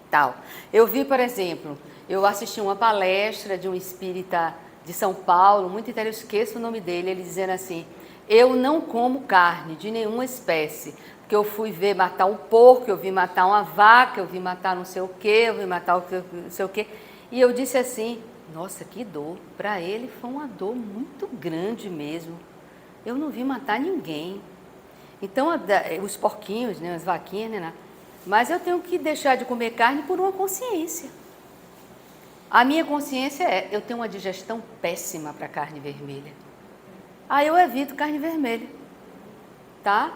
tal. Eu vi, por exemplo, eu assisti uma palestra de um espírita de São Paulo, muito interessante, eu esqueço o nome dele, ele dizendo assim, eu não como carne de nenhuma espécie, porque eu fui ver matar um porco, eu vi matar uma vaca, eu vi matar não sei o quê, eu vi matar não sei o quê, e eu disse assim, nossa, que dor, para ele foi uma dor muito grande mesmo, eu não vi matar ninguém. Então, os porquinhos, né, as vaquinhas, né, mas eu tenho que deixar de comer carne por uma consciência. A minha consciência é, eu tenho uma digestão péssima para carne vermelha. Aí eu evito carne vermelha, tá?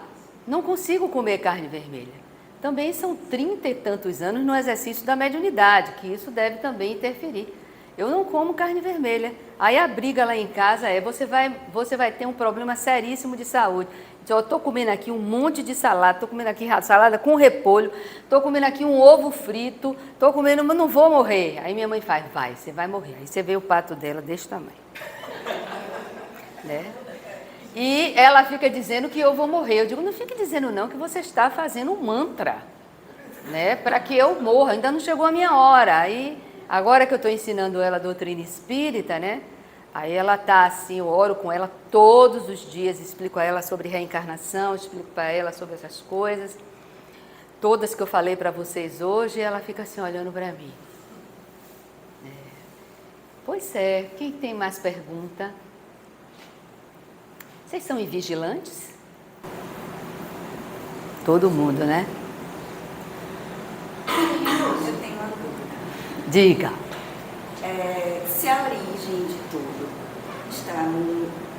Não consigo comer carne vermelha. também são 30 e tantos anos no exercício da mediunidade, que isso deve também interferir. Eu não como carne vermelha. Aí a briga lá em casa é, você vai ter um problema seríssimo de saúde. Então, eu estou comendo aqui um monte de salada, estou comendo aqui salada com repolho, estou comendo aqui um ovo frito, estou comendo, mas não vou morrer. Aí minha mãe faz, vai, você vai morrer. Aí você vê o pato dela desse tamanho. Né? E ela fica dizendo que eu vou morrer. Eu digo, não fique dizendo não, que você está fazendo um mantra, né, para que eu morra. Ainda não chegou a minha hora. Aí, agora que eu estou ensinando ela a doutrina espírita, né, aí ela está assim, eu oro com ela todos os dias, explico a ela sobre reencarnação, explico para ela sobre essas coisas. Todas que eu falei para vocês hoje, ela fica assim olhando para mim. Pois é, quem tem mais pergunta? Vocês são invigilantes? Todo mundo, né? Eu tenho uma dúvida. Diga. Se a origem de tudo está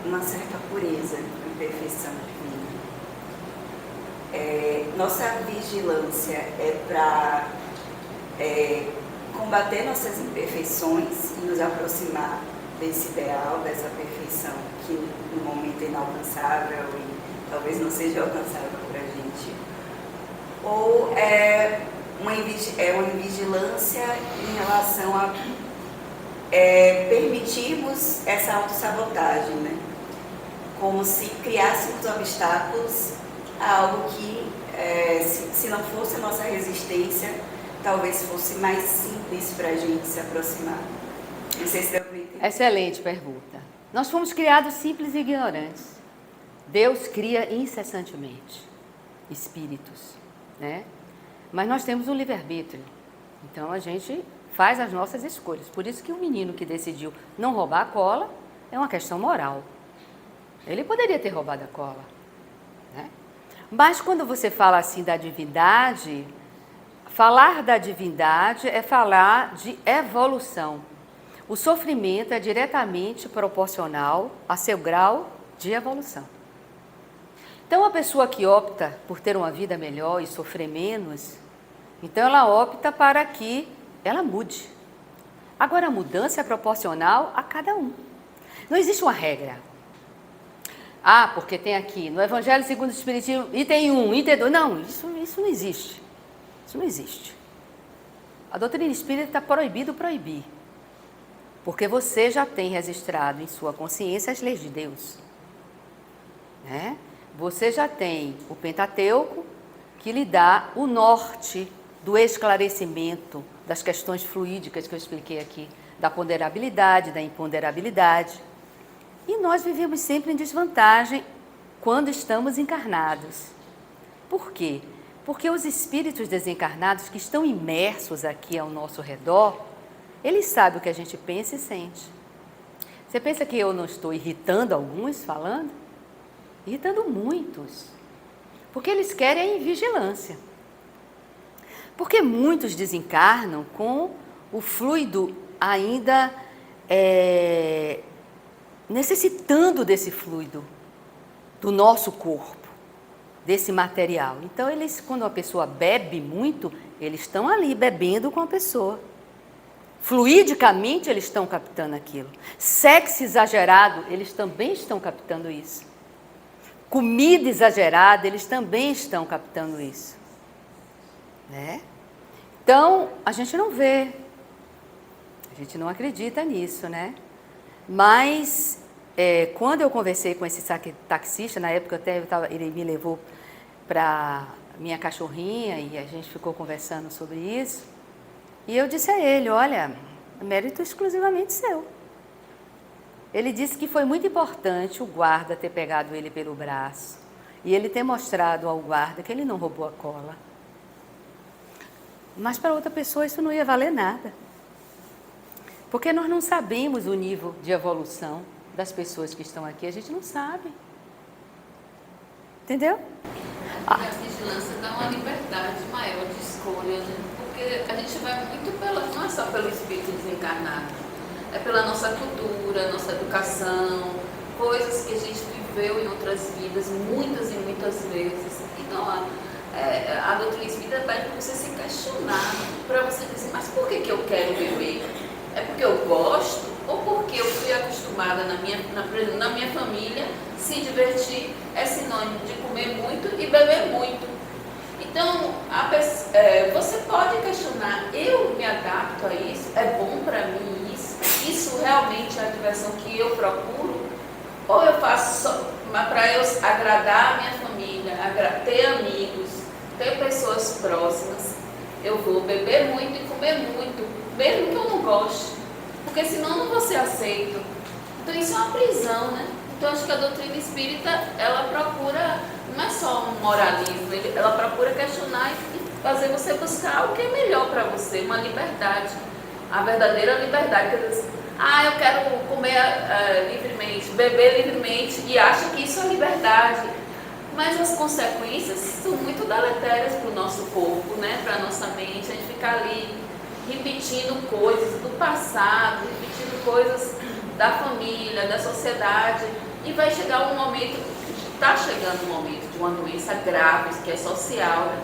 numa certa pureza, em perfeição divina, nossa vigilância é para combater nossas imperfeições e nos aproximar desse ideal, dessa perfeição que no momento é inalcançável e talvez não seja alcançável para a gente, ou é uma vigilância em relação a permitirmos essa autossabotagem, né? Como se criássemos obstáculos a algo que, se não fosse a nossa resistência, talvez fosse mais simples para a gente se aproximar. Não sei se deu para entender. Excelente pergunta. Nós fomos criados simples e ignorantes. Deus cria incessantemente espíritos, né? Mas nós temos um livre-arbítrio. Então a gente faz as nossas escolhas. Por isso que o menino que decidiu não roubar a cola é uma questão moral. Ele poderia ter roubado a cola, né? Mas quando você fala assim da divindade, falar da divindade é falar de evolução. O sofrimento é diretamente proporcional a seu grau de evolução. Então, a pessoa que opta por ter uma vida melhor e sofrer menos, então ela opta para que ela mude. Agora, a mudança é proporcional a cada um. Não existe uma regra. Ah, porque tem aqui, no Evangelho segundo o Espiritismo, item 1, item 2. Não, isso não existe. Isso não existe. A doutrina espírita está proibido proibir. Porque você já tem registrado em sua consciência as leis de Deus, né? Você já tem o Pentateuco, que lhe dá o norte do esclarecimento das questões fluídicas que eu expliquei aqui, da ponderabilidade, da imponderabilidade. E nós vivemos sempre em desvantagem quando estamos encarnados. Por quê? Porque os espíritos desencarnados que estão imersos aqui ao nosso redor, eles sabem o que a gente pensa e sente. Você pensa que eu não estou irritando alguns falando? Irritando muitos. Porque eles querem a invigilância. Porque muitos desencarnam com o fluido ainda necessitando desse fluido, do nosso corpo, desse material. Então, quando a pessoa bebe muito, eles estão ali bebendo com a pessoa. Fluidicamente, eles estão captando aquilo. Sexo exagerado, eles também estão captando isso. Comida exagerada, eles também estão captando isso. Né? Então, a gente não vê. A gente não acredita nisso, né? Mas, quando eu conversei com esse taxista, na época ele me levou para minha cachorrinha e a gente ficou conversando sobre isso. E eu disse a ele, olha, mérito exclusivamente seu. Ele disse que foi muito importante o guarda ter pegado ele pelo braço e ele ter mostrado ao guarda que ele não roubou a cola. Mas para outra pessoa isso não ia valer nada. Porque nós não sabemos o nível de evolução das pessoas que estão aqui, a gente não sabe. Entendeu? A vigilância dá uma liberdade maior de escolha, né? Porque a gente vai muito não é só pelo espírito desencarnado, é pela nossa cultura, nossa educação, coisas que a gente viveu em outras vidas, muitas e muitas vezes. Então, a doutrina espírita pede para você se questionar, para você dizer, mas por que eu quero beber? É porque eu gosto ou porque eu fui acostumada na minha família, se divertir é sinônimo de comer muito e beber muito. Então, você pode questionar, eu me adapto a isso? É bom para mim isso? Isso realmente é a diversão que eu procuro? Ou eu faço só para eu agradar a minha família, ter amigos, ter pessoas próximas? Eu vou beber muito e comer muito, mesmo que eu não goste, porque senão eu não vou ser aceito. Então isso é uma prisão, né? Então acho que a doutrina espírita, ela procura, não é só um moralismo, ela procura questionar e fazer você buscar o que é melhor para você, uma liberdade, a verdadeira liberdade. Quer dizer, eu quero comer livremente, beber livremente, e acha que isso é liberdade. Mas as consequências são muito deletérias para o nosso corpo, né? Para a nossa mente. A gente fica ali repetindo coisas do passado, repetindo coisas da família, da sociedade, e vai chegar um momento, está chegando um momento de uma doença grave, que é social, né?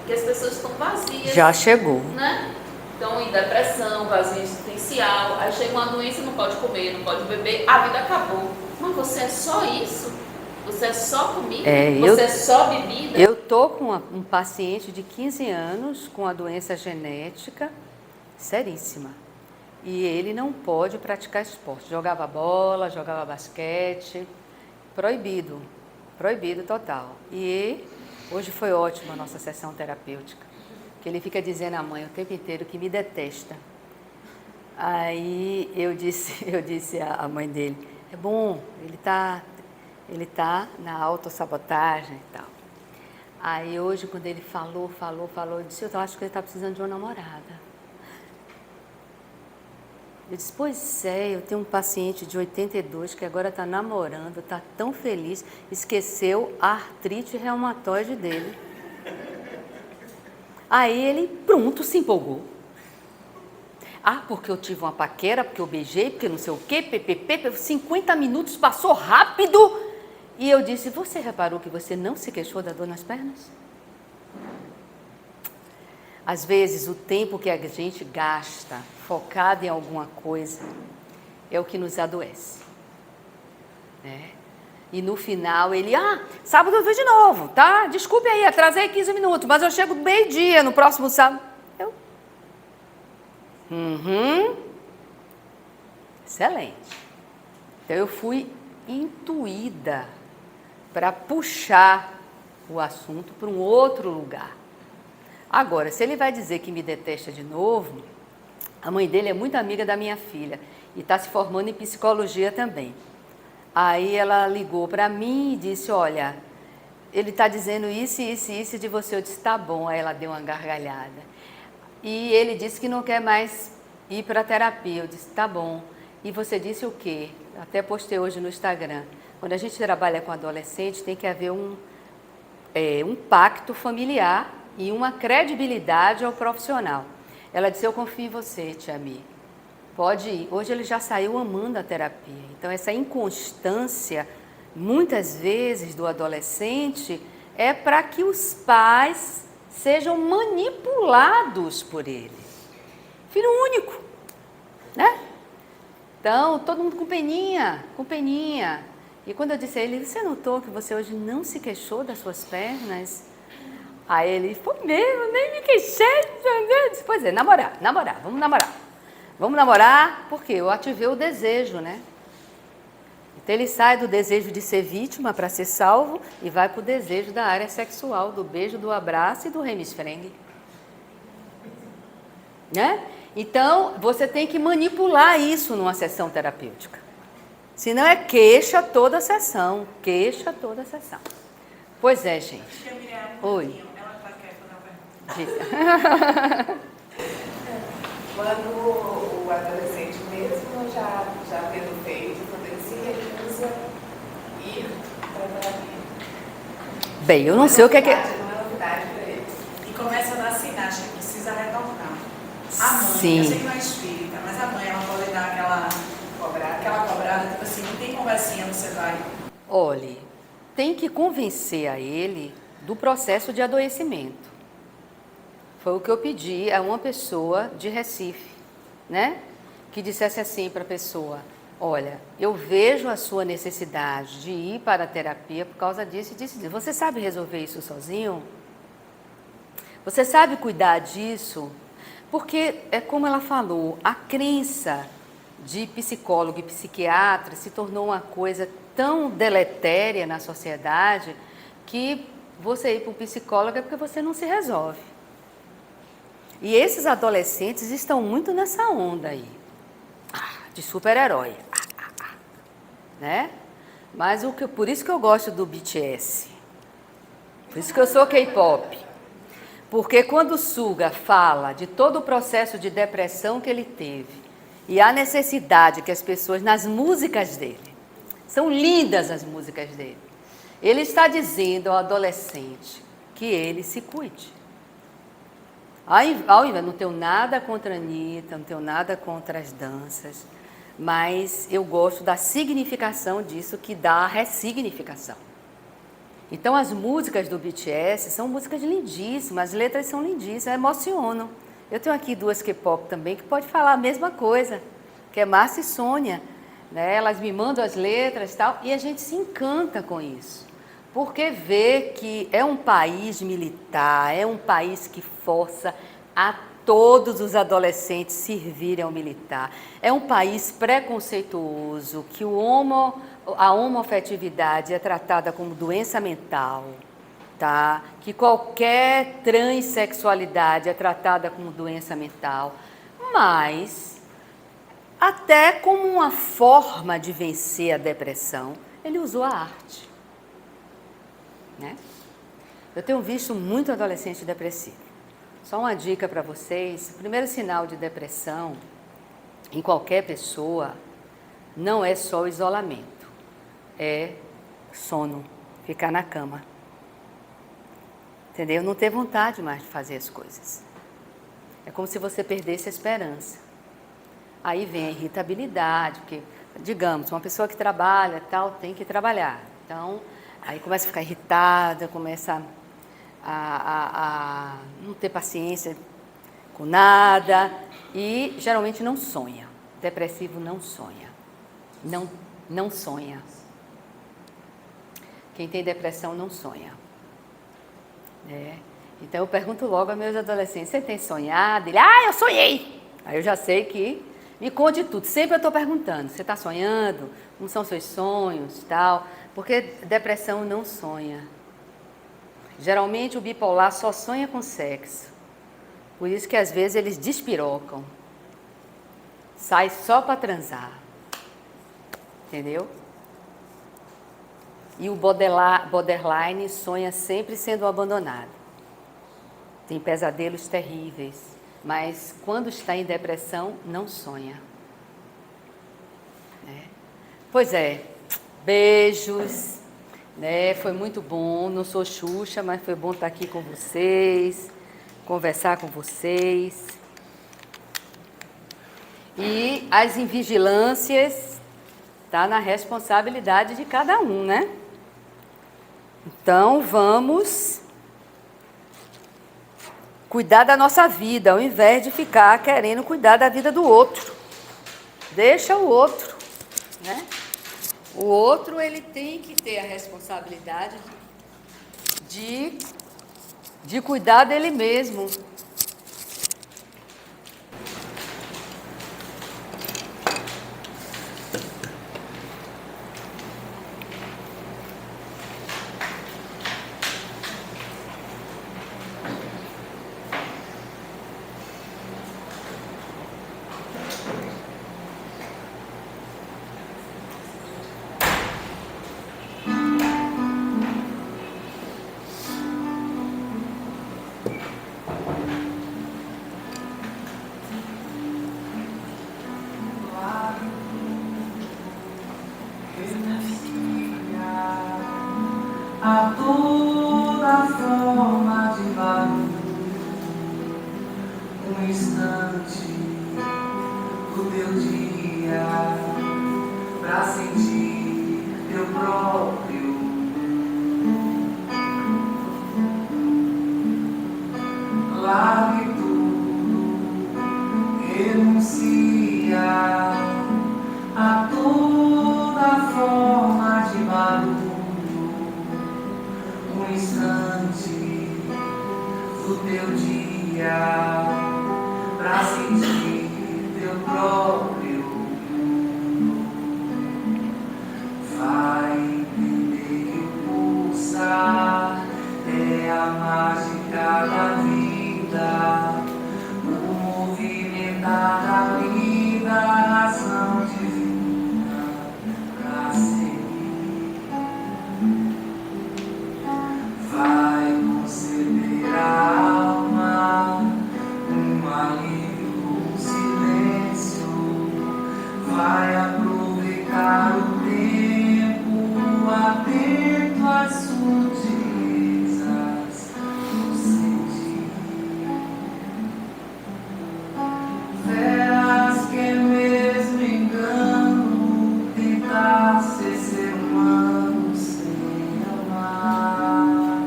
Que as pessoas estão vazias. Já chegou. Né? Estão em depressão, vazio existencial, aí chega uma doença, não pode comer, não pode beber, a vida acabou. Mas você é só isso? Você é só comida? Você é só bebida? Eu estou com um paciente de 15 anos com a doença genética seríssima. E ele não pode praticar esporte. Jogava bola, jogava basquete, proibido total. E hoje foi ótima a nossa sessão terapêutica, que ele fica dizendo à mãe o tempo inteiro que me detesta. Aí eu disse à mãe dele, é bom, ele tá na autossabotagem e tal. Aí hoje, quando ele falou, eu disse, eu acho que ele está precisando de uma namorada. Eu disse, pois é, eu tenho um paciente de 82 que agora está namorando, está tão feliz, esqueceu a artrite reumatoide dele. Aí ele, pronto, se empolgou. Porque eu tive uma paquera, porque eu beijei, porque não sei o quê, 50 minutos passou rápido. E eu disse, você reparou que você não se queixou da dor nas pernas? Às vezes, o tempo que a gente gasta focado em alguma coisa é o que nos adoece. Né? E no final ele, sábado eu vou de novo, tá? Desculpe aí, atrasei 15 minutos, mas eu chego meio-dia no próximo sábado. Excelente. Então eu fui intuída para puxar o assunto para um outro lugar. Agora, se ele vai dizer que me detesta de novo, a mãe dele é muito amiga da minha filha e está se formando em psicologia também. Aí ela ligou para mim e disse, olha, ele está dizendo isso de você. Eu disse, tá bom. Aí ela deu uma gargalhada. E ele disse que não quer mais ir para a terapia. Eu disse, tá bom. E você disse o quê? Até postei hoje no Instagram. Quando a gente trabalha com adolescente, tem que haver um pacto familiar e uma credibilidade ao profissional. Ela disse, eu confio em você, Tia Mi. Pode ir. Hoje ele já saiu amando a terapia. Então, essa inconstância, muitas vezes, do adolescente, é para que os pais sejam manipulados por ele. Filho único, né? Então, todo mundo com peninha. E quando eu disse a ele, você notou que você hoje não se queixou das suas pernas? Aí ele, foi mesmo, nem me queixei. Eu disse, pois é, namorar, vamos namorar. Vamos namorar, porque eu ativei o desejo, né? Então ele sai do desejo de ser vítima para ser salvo e vai para o desejo da área sexual, do beijo, do abraço e do remisfrengue. Né? Então, você tem que manipular isso numa sessão terapêutica. Senão é queixa toda a sessão. Pois é, gente. Oi. Diga. Quando o adolescente mesmo já tendo feito, quando ele se recusa a ir para a terapia. Bem, eu não sei o que é que... Não é novidade para ele. E começa a dar sinais que precisa retornar. A mãe, Sim. eu sei que não é espírita, mas a mãe, ela pode dar aquela cobrada, tipo assim, não tem conversinha, você vai. Olhe, tem que convencer a ele do processo de adoecimento. Foi o que eu pedi a uma pessoa de Recife, né? Que dissesse assim para a pessoa: olha, eu vejo a sua necessidade de ir para a terapia por causa disso e disso. Você sabe resolver isso sozinho? Você sabe cuidar disso? Porque, é como ela falou, a crença de psicólogo e psiquiatra se tornou uma coisa tão deletéria na sociedade que você ir para um psicólogo é porque você não se resolve. E esses adolescentes estão muito nessa onda aí, de super-herói, né? Mas por isso que eu gosto do BTS, por isso que eu sou K-pop. Porque quando o Suga fala de todo o processo de depressão que ele teve e a necessidade que as pessoas, nas músicas dele, são lindas as músicas dele, ele está dizendo ao adolescente que ele se cuide. Não tenho nada contra a Anitta, não tenho nada contra as danças, mas eu gosto da significação disso, que dá a ressignificação. Então, as músicas do BTS são músicas lindíssimas, as letras são lindíssimas, emocionam. Eu tenho aqui duas K-pop também que pode falar a mesma coisa, que é Márcia e Sônia, né? Elas me mandam as letras e tal, e a gente se encanta com isso, porque vê que é um país militar, é um país que força a todos os adolescentes servirem ao militar. É um país preconceituoso, que a homoafetividade é tratada como doença mental, tá? Que qualquer transexualidade é tratada como doença mental, mas até como uma forma de vencer a depressão, ele usou a arte, né? Eu tenho visto muito adolescente depressivo. Só uma dica para vocês: o primeiro sinal de depressão em qualquer pessoa não é só o isolamento, é sono, ficar na cama. Entendeu? Não ter vontade mais de fazer as coisas. É como se você perdesse a esperança. Aí vem a irritabilidade, porque, digamos, uma pessoa que trabalha, tal, tem que trabalhar. Então, aí começa a ficar irritada, começa a não ter paciência com nada e geralmente não sonha. Depressivo não sonha. Não sonha. Quem tem depressão não sonha. Então eu pergunto logo a meus adolescentes: você tem sonhado? Ele: eu sonhei. Aí eu já sei que me conte tudo. Sempre eu estou perguntando: você está sonhando? Como são seus sonhos? Tal. Porque depressão não sonha. Geralmente o bipolar só sonha com sexo. Por isso que às vezes eles despirocam. Sai só para transar. Entendeu? E o borderline sonha sempre sendo abandonado. Tem pesadelos terríveis, mas quando está em depressão, não sonha. Pois é, beijos, né? Foi muito bom, não sou Xuxa, mas foi bom estar aqui com vocês, conversar com vocês. E as invigilâncias tá na responsabilidade de cada um, né? Então, vamos cuidar da nossa vida, ao invés de ficar querendo cuidar da vida do outro. Deixa o outro, né? O outro, ele tem que ter a responsabilidade de cuidar dele mesmo. A toda forma de barulho, um instante do teu dia, pra sentir teu próprio. teu dia, pra sentir teu próprio mundo. Vai entender que pulsar é a mágica da vida, o movimentar da vida, a razão divina pra seguir. Vai conceder a alma um alívio, um silêncio. Vai aproveitar o tempo, atento às sutilezas do sentir. Verás que é mesmo engano tentar ser humano sem amar.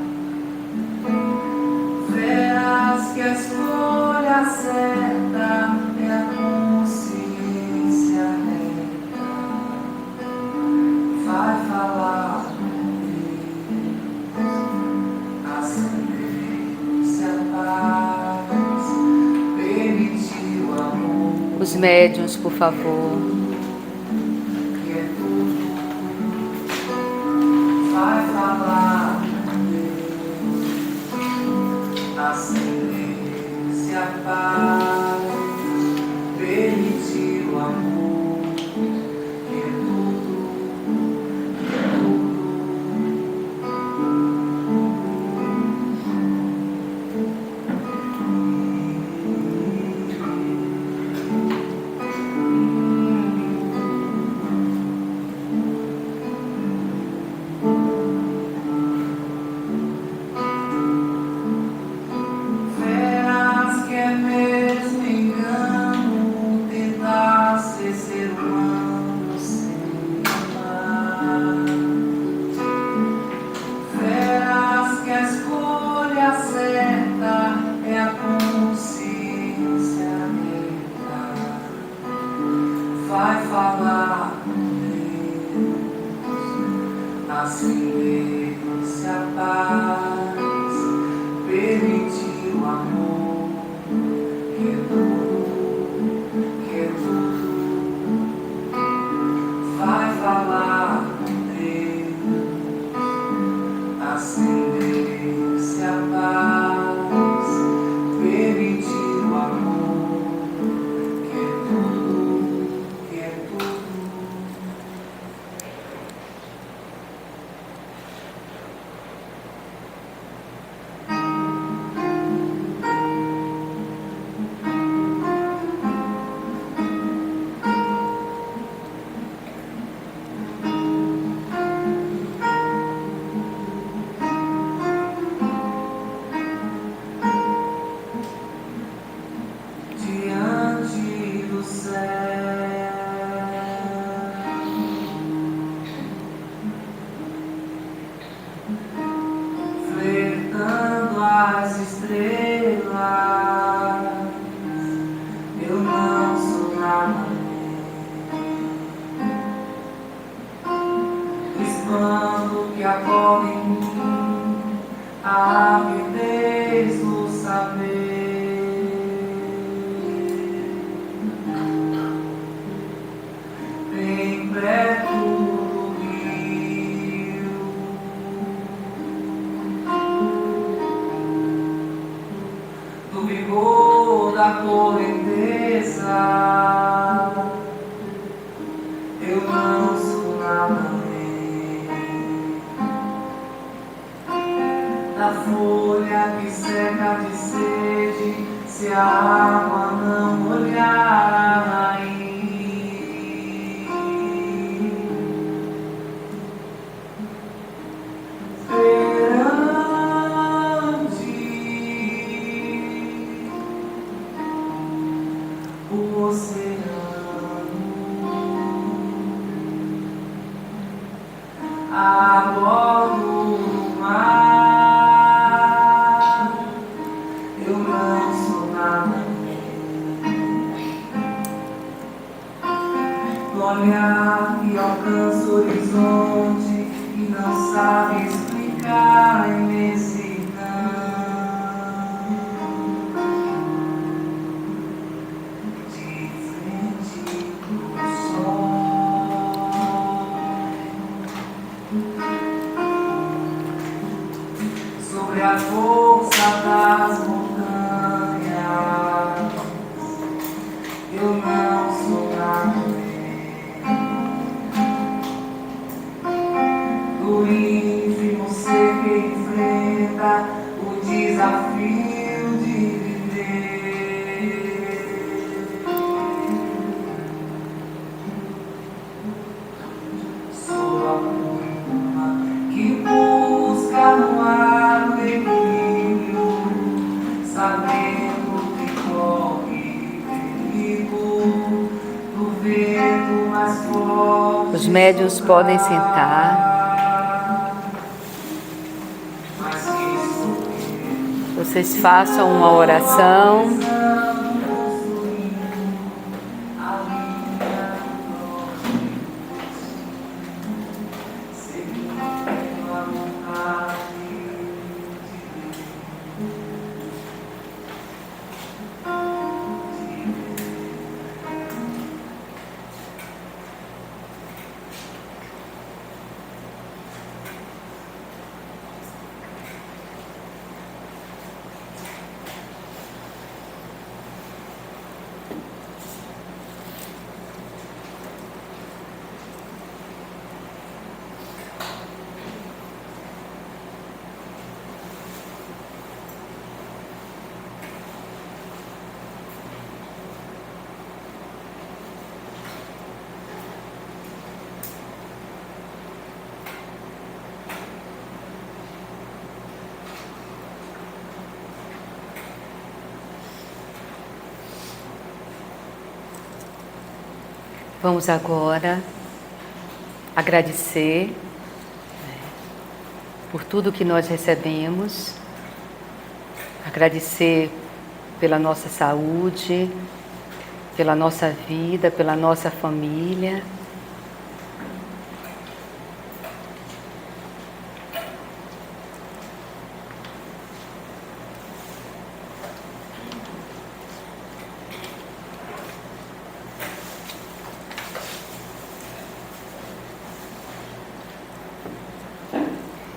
Verás que a escolha certa é a consciência reta. Vai falar com Deus, acender-se a paz, permitir o amor. Os médiuns, por favor. Que é tudo, vai falar com Deus, acender-se a paz, permitir o amor, que é tudo, que é tudo. Verás que é mesmo engano tentar ser humano sem amar. Verás que a escolha certa é a consciência reta. Vai falar com Deus, acender-se a paz, permitir o amor, que é tudo, que é tudo. Vai falar com Deus, acender-se a paz, permitir o amor, que é tudo, que é tudo. Diante do céu, flertando as estrelas, eu não sou nada. O espanto que acorre em mim, a avidez do saber. Bem perto do rio, do vigor da correnteza, eu não sou nada além da folha que seca de sede, se a água não olhar a raiz. O oceano, a bordo do mar, eu não sou nada. No olhar que alcança o horizonte e não sabe explicar a imensidão. sobre a força das montanhas. Eu não sou ninguém. Do ínfimo ser que enfrenta o desafio de viver. Sou a pluma que busca no ar o equilíbrio, sabendo que corre perigo do vento mais forte. Os médiuns podem sentar. Vocês façam uma oração. Vamos agora agradecer por tudo que nós recebemos, agradecer pela nossa saúde, pela nossa vida, pela nossa família.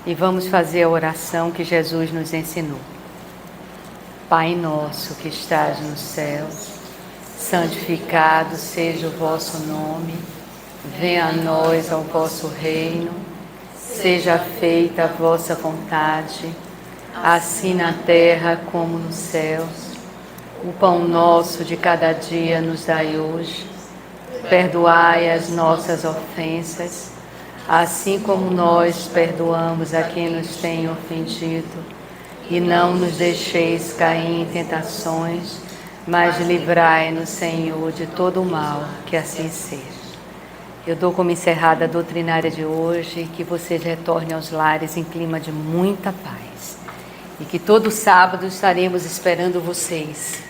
E vamos fazer a oração que Jesus nos ensinou. Pai nosso que estás nos céus, santificado seja o vosso nome, venha a nós ao vosso reino, seja feita a vossa vontade, assim na terra como nos céus. O pão nosso de cada dia nos dai hoje, perdoai as nossas ofensas, assim como nós perdoamos a quem nos tem ofendido, e não nos deixeis cair em tentações, mas livrai-nos, Senhor, de todo o mal, que assim seja. Eu dou como encerrada a doutrinária de hoje, que vocês retornem aos lares em clima de muita paz, e que todo sábado estaremos esperando vocês